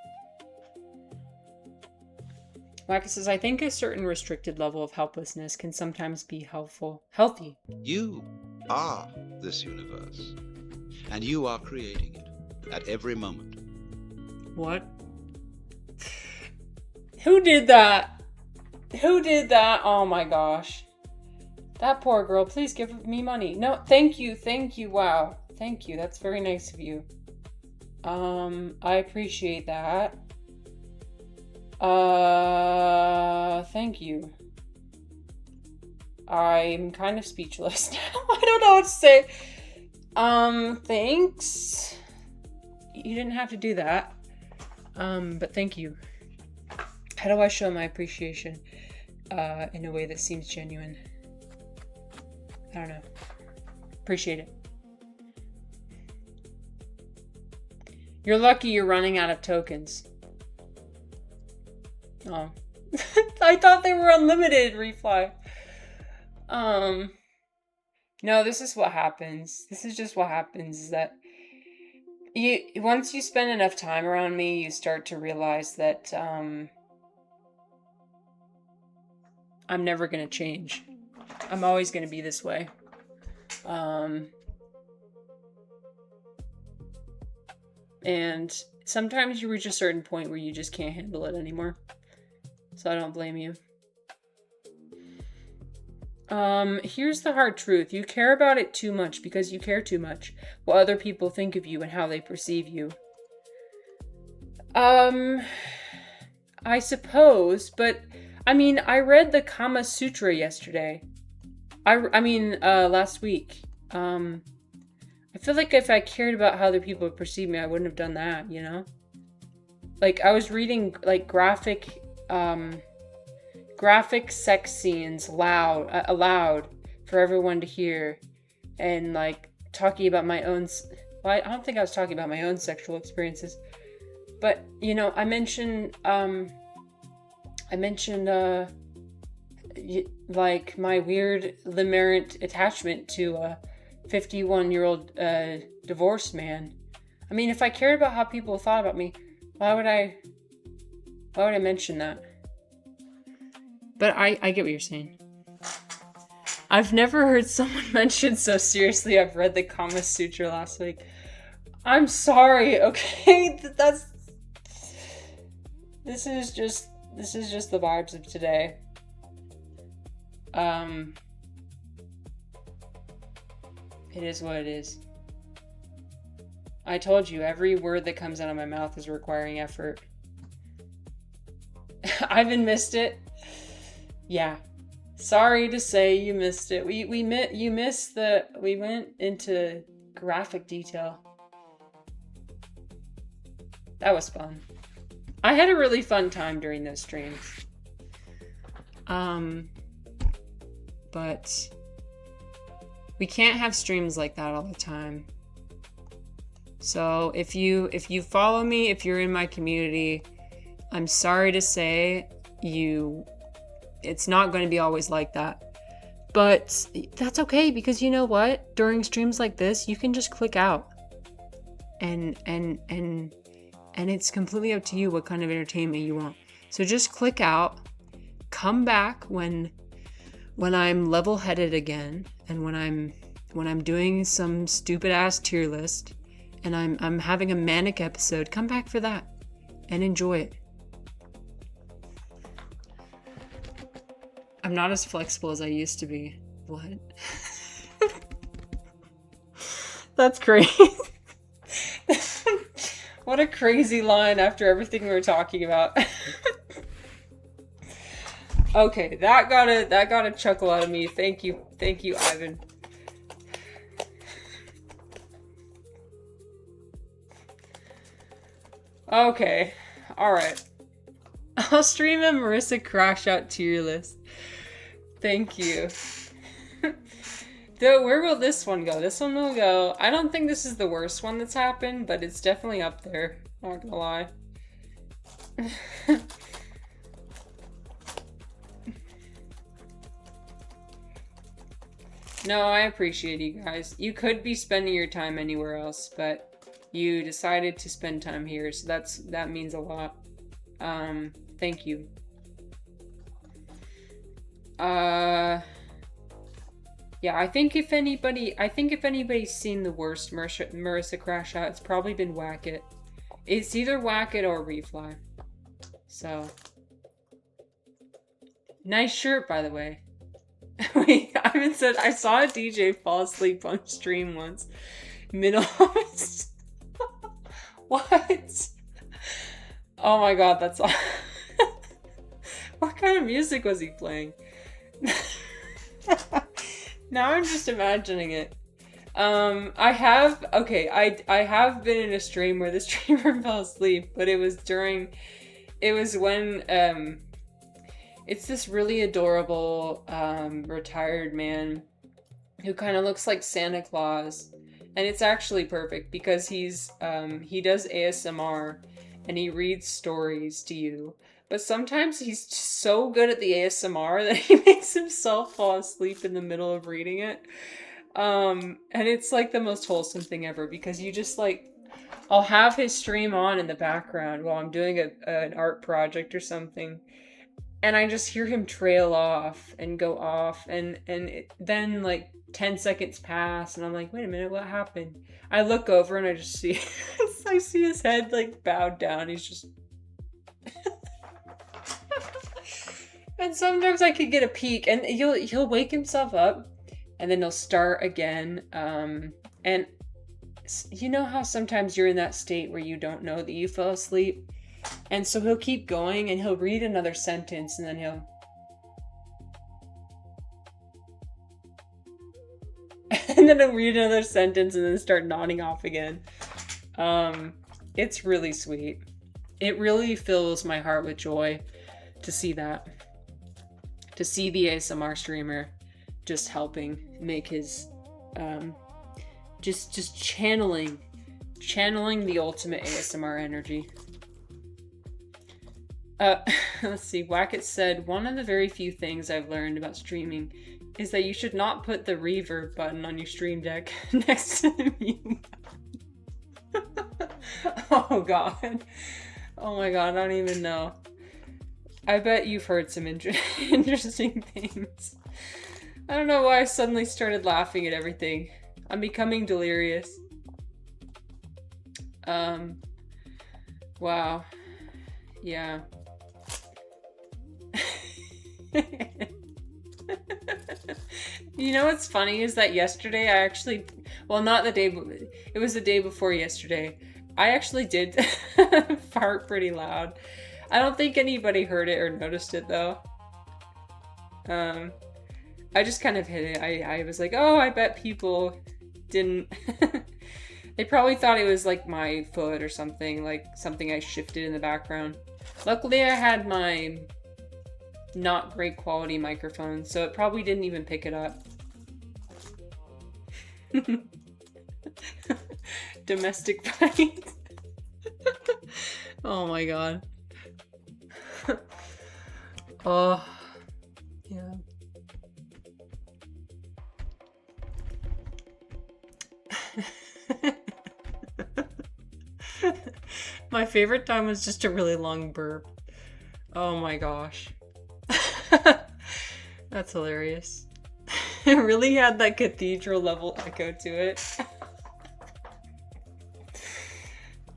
Waka says, I think a certain restricted level of helplessness can sometimes be healthy. You are this universe, and you are creating it at every moment. What? Who did that? Who did that? Oh my gosh. That poor girl, please give me money. No, thank you, wow. Thank you, that's very nice of you. I appreciate that. Thank you. I'm kind of speechless now. I don't know what to say. Thanks. You didn't have to do that. But thank you. How do I show my appreciation in a way that seems genuine? I don't know. Appreciate it. You're lucky you're running out of tokens. Oh. I thought they were unlimited, Refly. No, this is what happens. This is just what happens, is that once you spend enough time around me, you start to realize that I'm never gonna change. I'm always gonna be this way. And sometimes you reach a certain point where you just can't handle it anymore. So I don't blame you. Here's the hard truth. You care about it too much because you care too much what other people think of you and how they perceive you. I suppose, but I mean, I read the Kama Sutra yesterday. Last week. I feel like if I cared about how other people would perceive me, I wouldn't have done that, you know? Like, I was reading, like, graphic sex scenes aloud for everyone to hear, and, like, talking about my own, well, I don't think I was talking about my own sexual experiences, but, you know, I mentioned, like, my weird limerent attachment to a 51-year-old divorced man. I mean, if I cared about how people thought about me, why would I mention that? But I get what you're saying. I've never heard someone mention so seriously I've read the Kama Sutra last week. I'm sorry, okay? This is just the vibes of today. It is what it is. I told you, every word that comes out of my mouth is requiring effort. Ivan missed it. Yeah. Sorry to say you missed it. We went into graphic detail. That was fun. I had a really fun time during those streams. But we can't have streams like that all the time. So if you follow me, if you're in my community, I'm sorry to say it's not going to be always like that. But that's okay, because you know what? During streams like this, you can just click out. And it's completely up to you what kind of entertainment you want. So just click out, come back when I'm level-headed again, and when I'm doing some stupid ass tier list, and I'm having a manic episode, come back for that and enjoy it. I'm not as flexible as I used to be. What? That's crazy. What a crazy line after everything we were talking about. Okay, that got a chuckle out of me. Thank you, Ivan. Okay, alright. I'll stream a Marissa Crash Out tier list. Thank you. Though, where will this one go? This one will go... I don't think this is the worst one that's happened, but it's definitely up there. Not gonna lie. No, I appreciate you guys. You could be spending your time anywhere else, but you decided to spend time here, so that means a lot. Thank you. Yeah, I think if anybody's seen the worst Marissa Crash Out, it's probably been Whack It. It's either Whack It or Refly. So, nice shirt, by the way. Wait, Ivan said, I saw a DJ fall asleep on stream once. Mid-August. What? Oh my god, that's all. What kind of music was he playing? Now I'm just imagining it. I have been in a stream where the streamer fell asleep, but it was when it's this really adorable retired man who kind of looks like Santa Claus, and it's actually perfect because he does ASMR and he reads stories to you, but sometimes he's just so good at the ASMR that he makes himself fall asleep in the middle of reading it. And it's like the most wholesome thing ever, because you just like, I'll have his stream on in the background while I'm doing an art project or something, and I just hear him trail off and go off, and then like 10 seconds pass, and I'm like, wait a minute, what happened? I look over and I just see I see his head like bowed down. He's just And sometimes I could get a peek, and he'll wake himself up, and then he'll start again. And you know how sometimes you're in that state where you don't know that you fell asleep, and so he'll keep going, and he'll read another sentence, and then he'll read another sentence, and then start nodding off again. It's really sweet. It really fills my heart with joy to see that. To see the ASMR streamer just helping make his just channeling the ultimate ASMR energy. Let's see. Wackett said, one of the very few things I've learned about streaming is that you should not put the reverb button on your stream deck next to the mute button. Oh god. Oh my god, I don't even know. I bet you've heard some interesting things. I don't know why I suddenly started laughing at everything. I'm becoming delirious. Wow. Yeah. You know what's funny is that yesterday I actually, well, not the day, it was the day before yesterday. I actually did fart pretty loud. I don't think anybody heard it or noticed it though. I just kind of hit it. I was like, oh, I bet people didn't. They probably thought it was like my foot or something, like something I shifted in the background. Luckily, I had my not great quality microphone, so it probably didn't even pick it up. Domestic fight. Oh my god. Oh, yeah. My favorite time was just a really long burp. Oh my gosh. That's hilarious. It really had that cathedral level echo to it.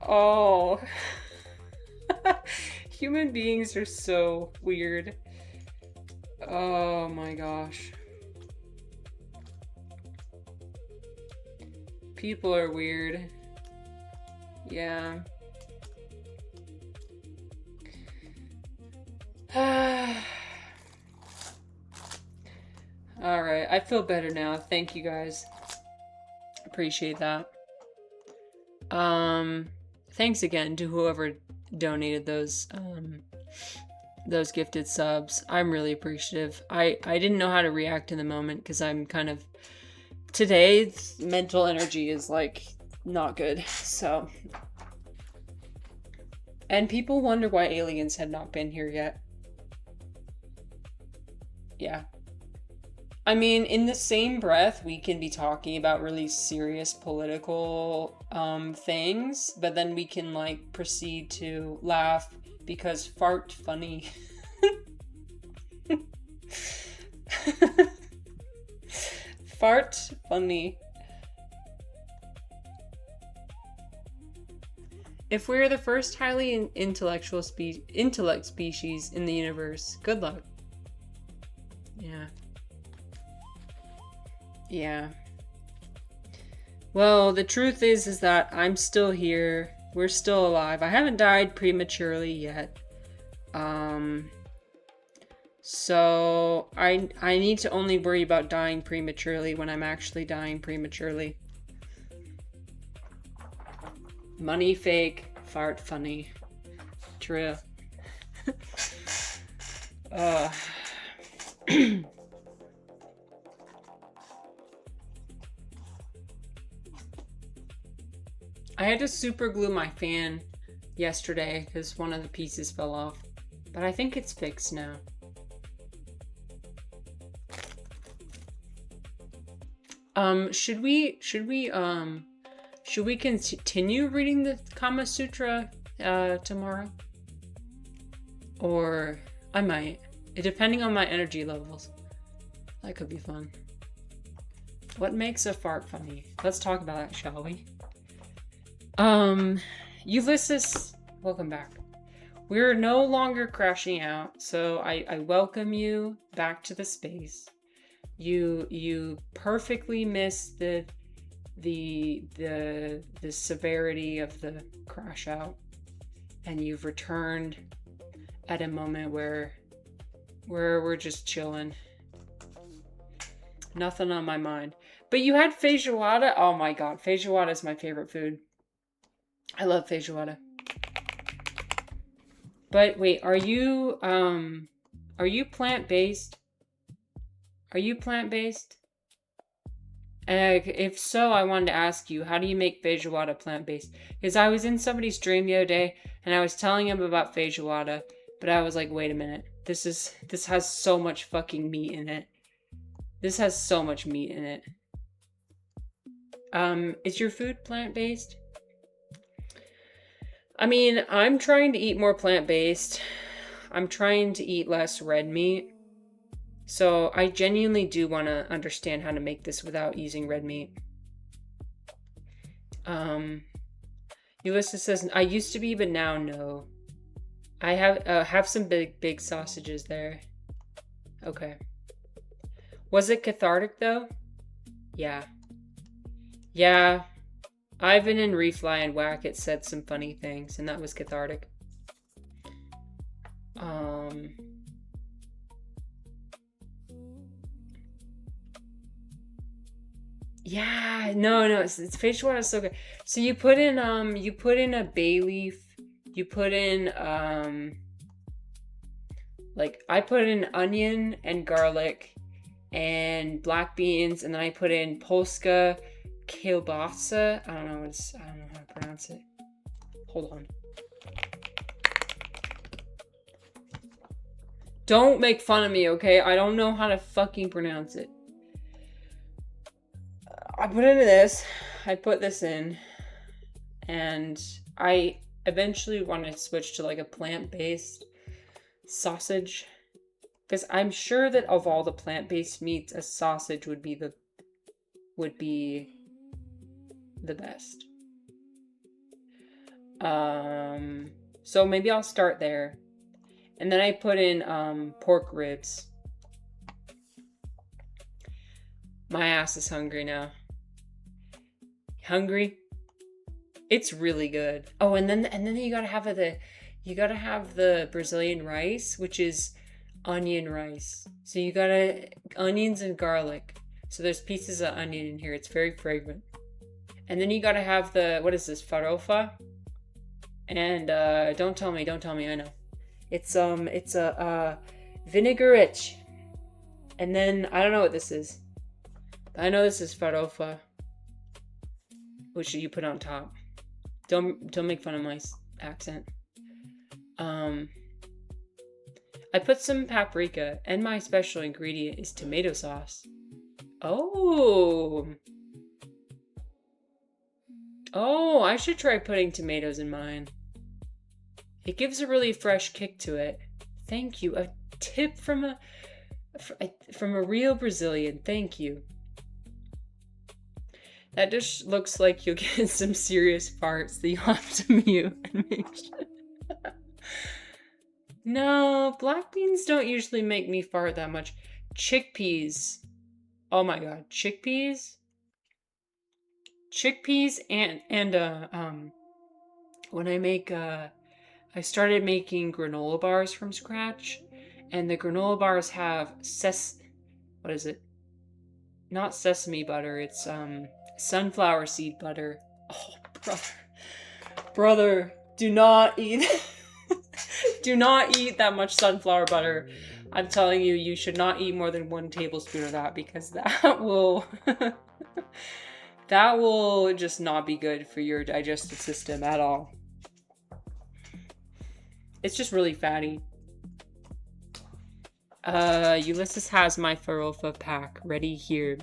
Oh. Human beings are so weird. Oh my gosh. People are weird. Yeah. Alright, I feel better now. Thank you guys. Appreciate that. Thanks again to whoever donated those gifted subs. I'm really appreciative. I didn't know how to react in the moment because I'm kind of, today's mental energy is like not good. So, and people wonder why aliens had not been here yet. Yeah. I mean, in the same breath, we can be talking about really serious political things, but then we can like proceed to laugh because fart funny. Fart funny. If we're the first highly intellectual intellect species in the universe, good luck. Yeah. Yeah. Well, the truth is that I'm still here. We're still alive. I haven't died prematurely yet. So I need to only worry about dying prematurely when I'm actually dying prematurely. Money fake, fart funny. True. I had to super glue my fan yesterday because one of the pieces fell off, but I think it's fixed now. Should we continue reading the Kama Sutra tomorrow? Or I might, depending on my energy levels. That could be fun. What makes a fart funny? Let's talk about that, shall we? Ulysses, welcome back. We're no longer crashing out, so I welcome you back to the space. You perfectly missed the severity of the crash out, and you've returned at a moment where we're just chilling. Nothing on my mind. But you had feijoada? Oh my god, feijoada is my favorite food. I love feijoada. But wait, are you plant-based? Are you plant-based? If so, I wanted to ask you, how do you make feijoada plant-based? Because I was in somebody's dream the other day, and I was telling him about feijoada, but I was like, wait a minute. This has so much fucking meat in it. This has so much meat in it. Is your food plant-based? I mean, I'm trying to eat more plant-based. I'm trying to eat less red meat. So I genuinely do want to understand how to make this without using red meat. Ulysses says, I used to be, but now no. I have some big sausages there. Okay. Was it cathartic though? Yeah. Yeah. Ivan and Refly and Wackett said some funny things, and that was cathartic. Yeah, no, it's feijoada is so good. So you put in a bay leaf, you put in like I put in onion and garlic and black beans, and then I put in Polska kielbasa. I don't know how to pronounce it. Hold on. Don't make fun of me, okay? I don't know how to fucking pronounce it. I put into this. I put this in. And I eventually want to switch to like a plant-based sausage. Because I'm sure that of all the plant-based meats, a sausage would be the best. So maybe I'll start there. And then I put in pork ribs. My ass is hungry now. Hungry? It's really good. Oh, and then you gotta have the Brazilian rice, which is onion rice. So you gotta onions and garlic. So there's pieces of onion in here. It's very fragrant. And then you gotta have the, what is this, farofa? And don't tell me, I know. It's a vinaigrette. And then I don't know what this is. I know this is farofa, which you put on top. Don't make fun of my accent. I put some paprika, and my special ingredient is tomato sauce. Oh, I should try putting tomatoes in mine. It gives a really fresh kick to it. Thank you. A tip from a real Brazilian. Thank you. That just looks like you'll get some serious farts that you'll have to mute and make sure. No, black beans don't usually make me fart that much. Chickpeas. Oh my god, chickpeas? Chickpeas and when I started making granola bars from scratch, and the granola bars have what is it? Not sesame butter, it's sunflower seed butter. Oh, brother, do not eat do not eat that much sunflower butter. I'm telling you, you should not eat more than 1 tablespoon of that, because that will that will just not be good for your digestive system at all. It's just really fatty. Ulysses has my farofa pack ready here.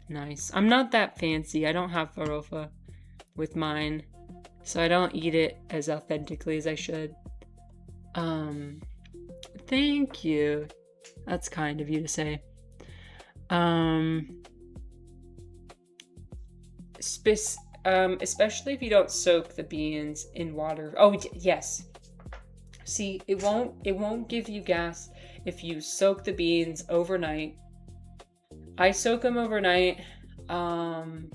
Nice. I'm not that fancy. I don't have farofa with mine, so I don't eat it as authentically as I should. Thank you. That's kind of you to say. Especially if you don't soak the beans in water. Oh, yes. See, it won't give you gas if you soak the beans overnight. I soak them overnight, and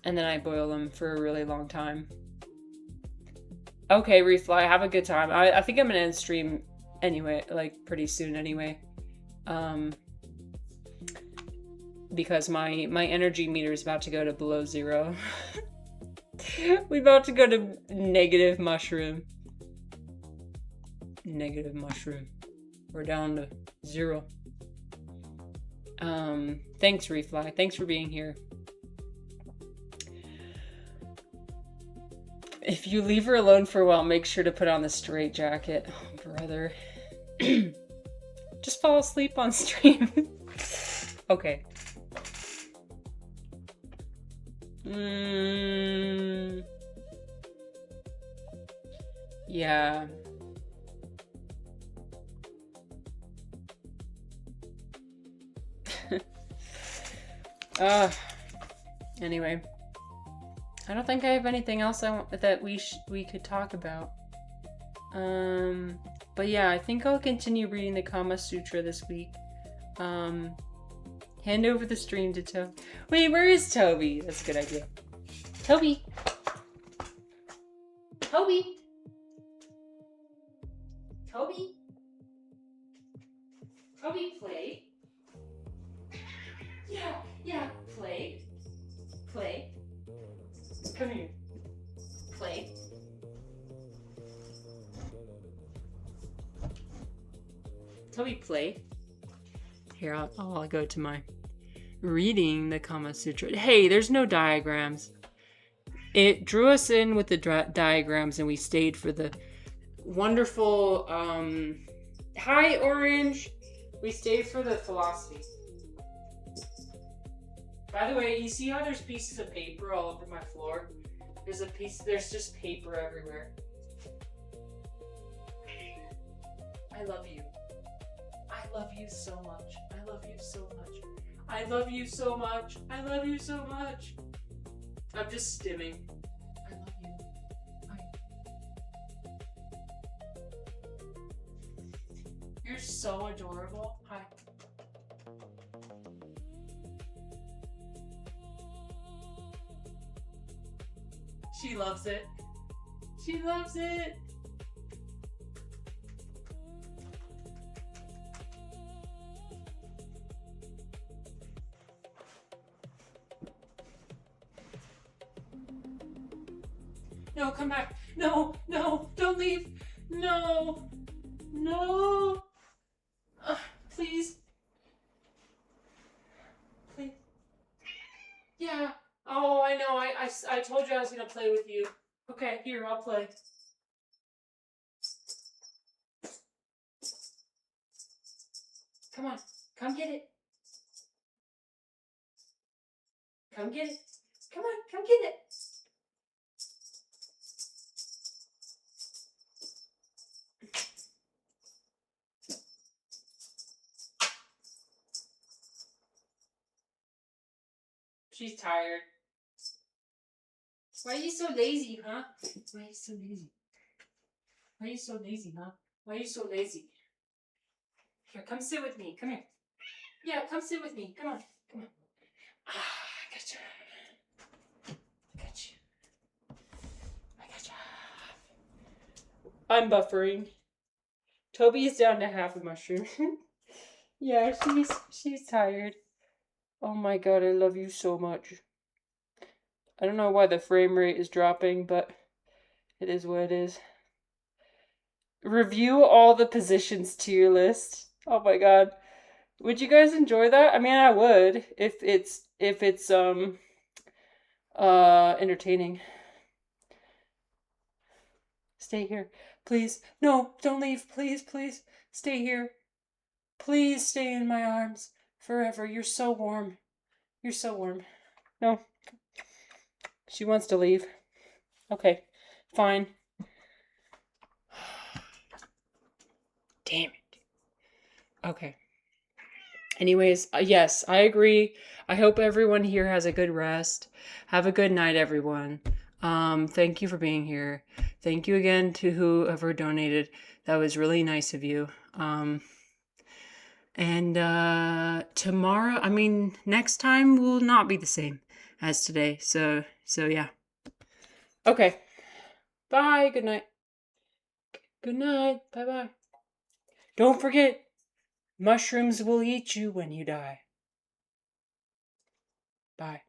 then I boil them for a really long time. Okay, Refly, have a good time. I think I'm gonna end stream anyway, like pretty soon anyway. Because my energy meter is about to go to below 0. We're about to go to negative mushroom. Negative mushroom. We're down to 0. Thanks, Refly. Thanks for being here. If you leave her alone for a while, make sure to put on the straight jacket. Oh, brother. Just fall asleep on stream. Okay. Yeah. Anyway, I don't think I have anything else that we could talk about. But yeah, I think I'll continue reading the Kama Sutra this week. Hand over the stream to Toby. Wait, where is Toby? That's a good idea. Toby! Toby! Toby? Toby, play. Yeah, play. Play. Come here. Play. Toby, play. Here, I'll go to my reading the Kama Sutra. Hey, there's no diagrams. It drew us in with the diagrams, and we stayed for the wonderful, hi, Orange. We stayed for the philosophy. By the way, you see how there's pieces of paper all over my floor? There's just paper everywhere. I love you. I love you so much. I love you so much. I love you so much. I love you so much. I'm just stimming. I love you. You're so adorable. Hi. She loves it. She loves it. No, come back. No, don't leave. No. Please. Please. Yeah. Oh, I know. I told you I was going to play with you. Okay, here, I'll play. Come on. Come get it. Come get it. Come on, come get it. She's tired. Why are you so lazy, huh? Why are you so lazy? Why are you so lazy, huh? Why are you so lazy? Here, come sit with me. Come here. Yeah, come sit with me. Come on. Come on. I got you. I got you. I got you. I'm buffering. Toby is down to half a mushroom. Yeah, she's tired. Oh my god, I love you so much. I don't know why the frame rate is dropping, but it is what it is. Review all the positions tier list. Oh my god. Would you guys enjoy that? I mean, I would if it's entertaining. Stay here. Please. No, don't leave. Please, please. Stay here. Please stay in my arms forever. You're so warm. You're so warm. No. She wants to leave. Okay. Fine. Damn it. Okay. Anyways, yes, I agree. I hope everyone here has a good rest. Have a good night, everyone. Thank you for being here. Thank you again to whoever donated. That was really nice of you. And tomorrow, I mean, next time will not be the same as today. So yeah. Okay. Bye. Good night. Good night. Bye bye. Don't forget, mushrooms will eat you when you die. Bye.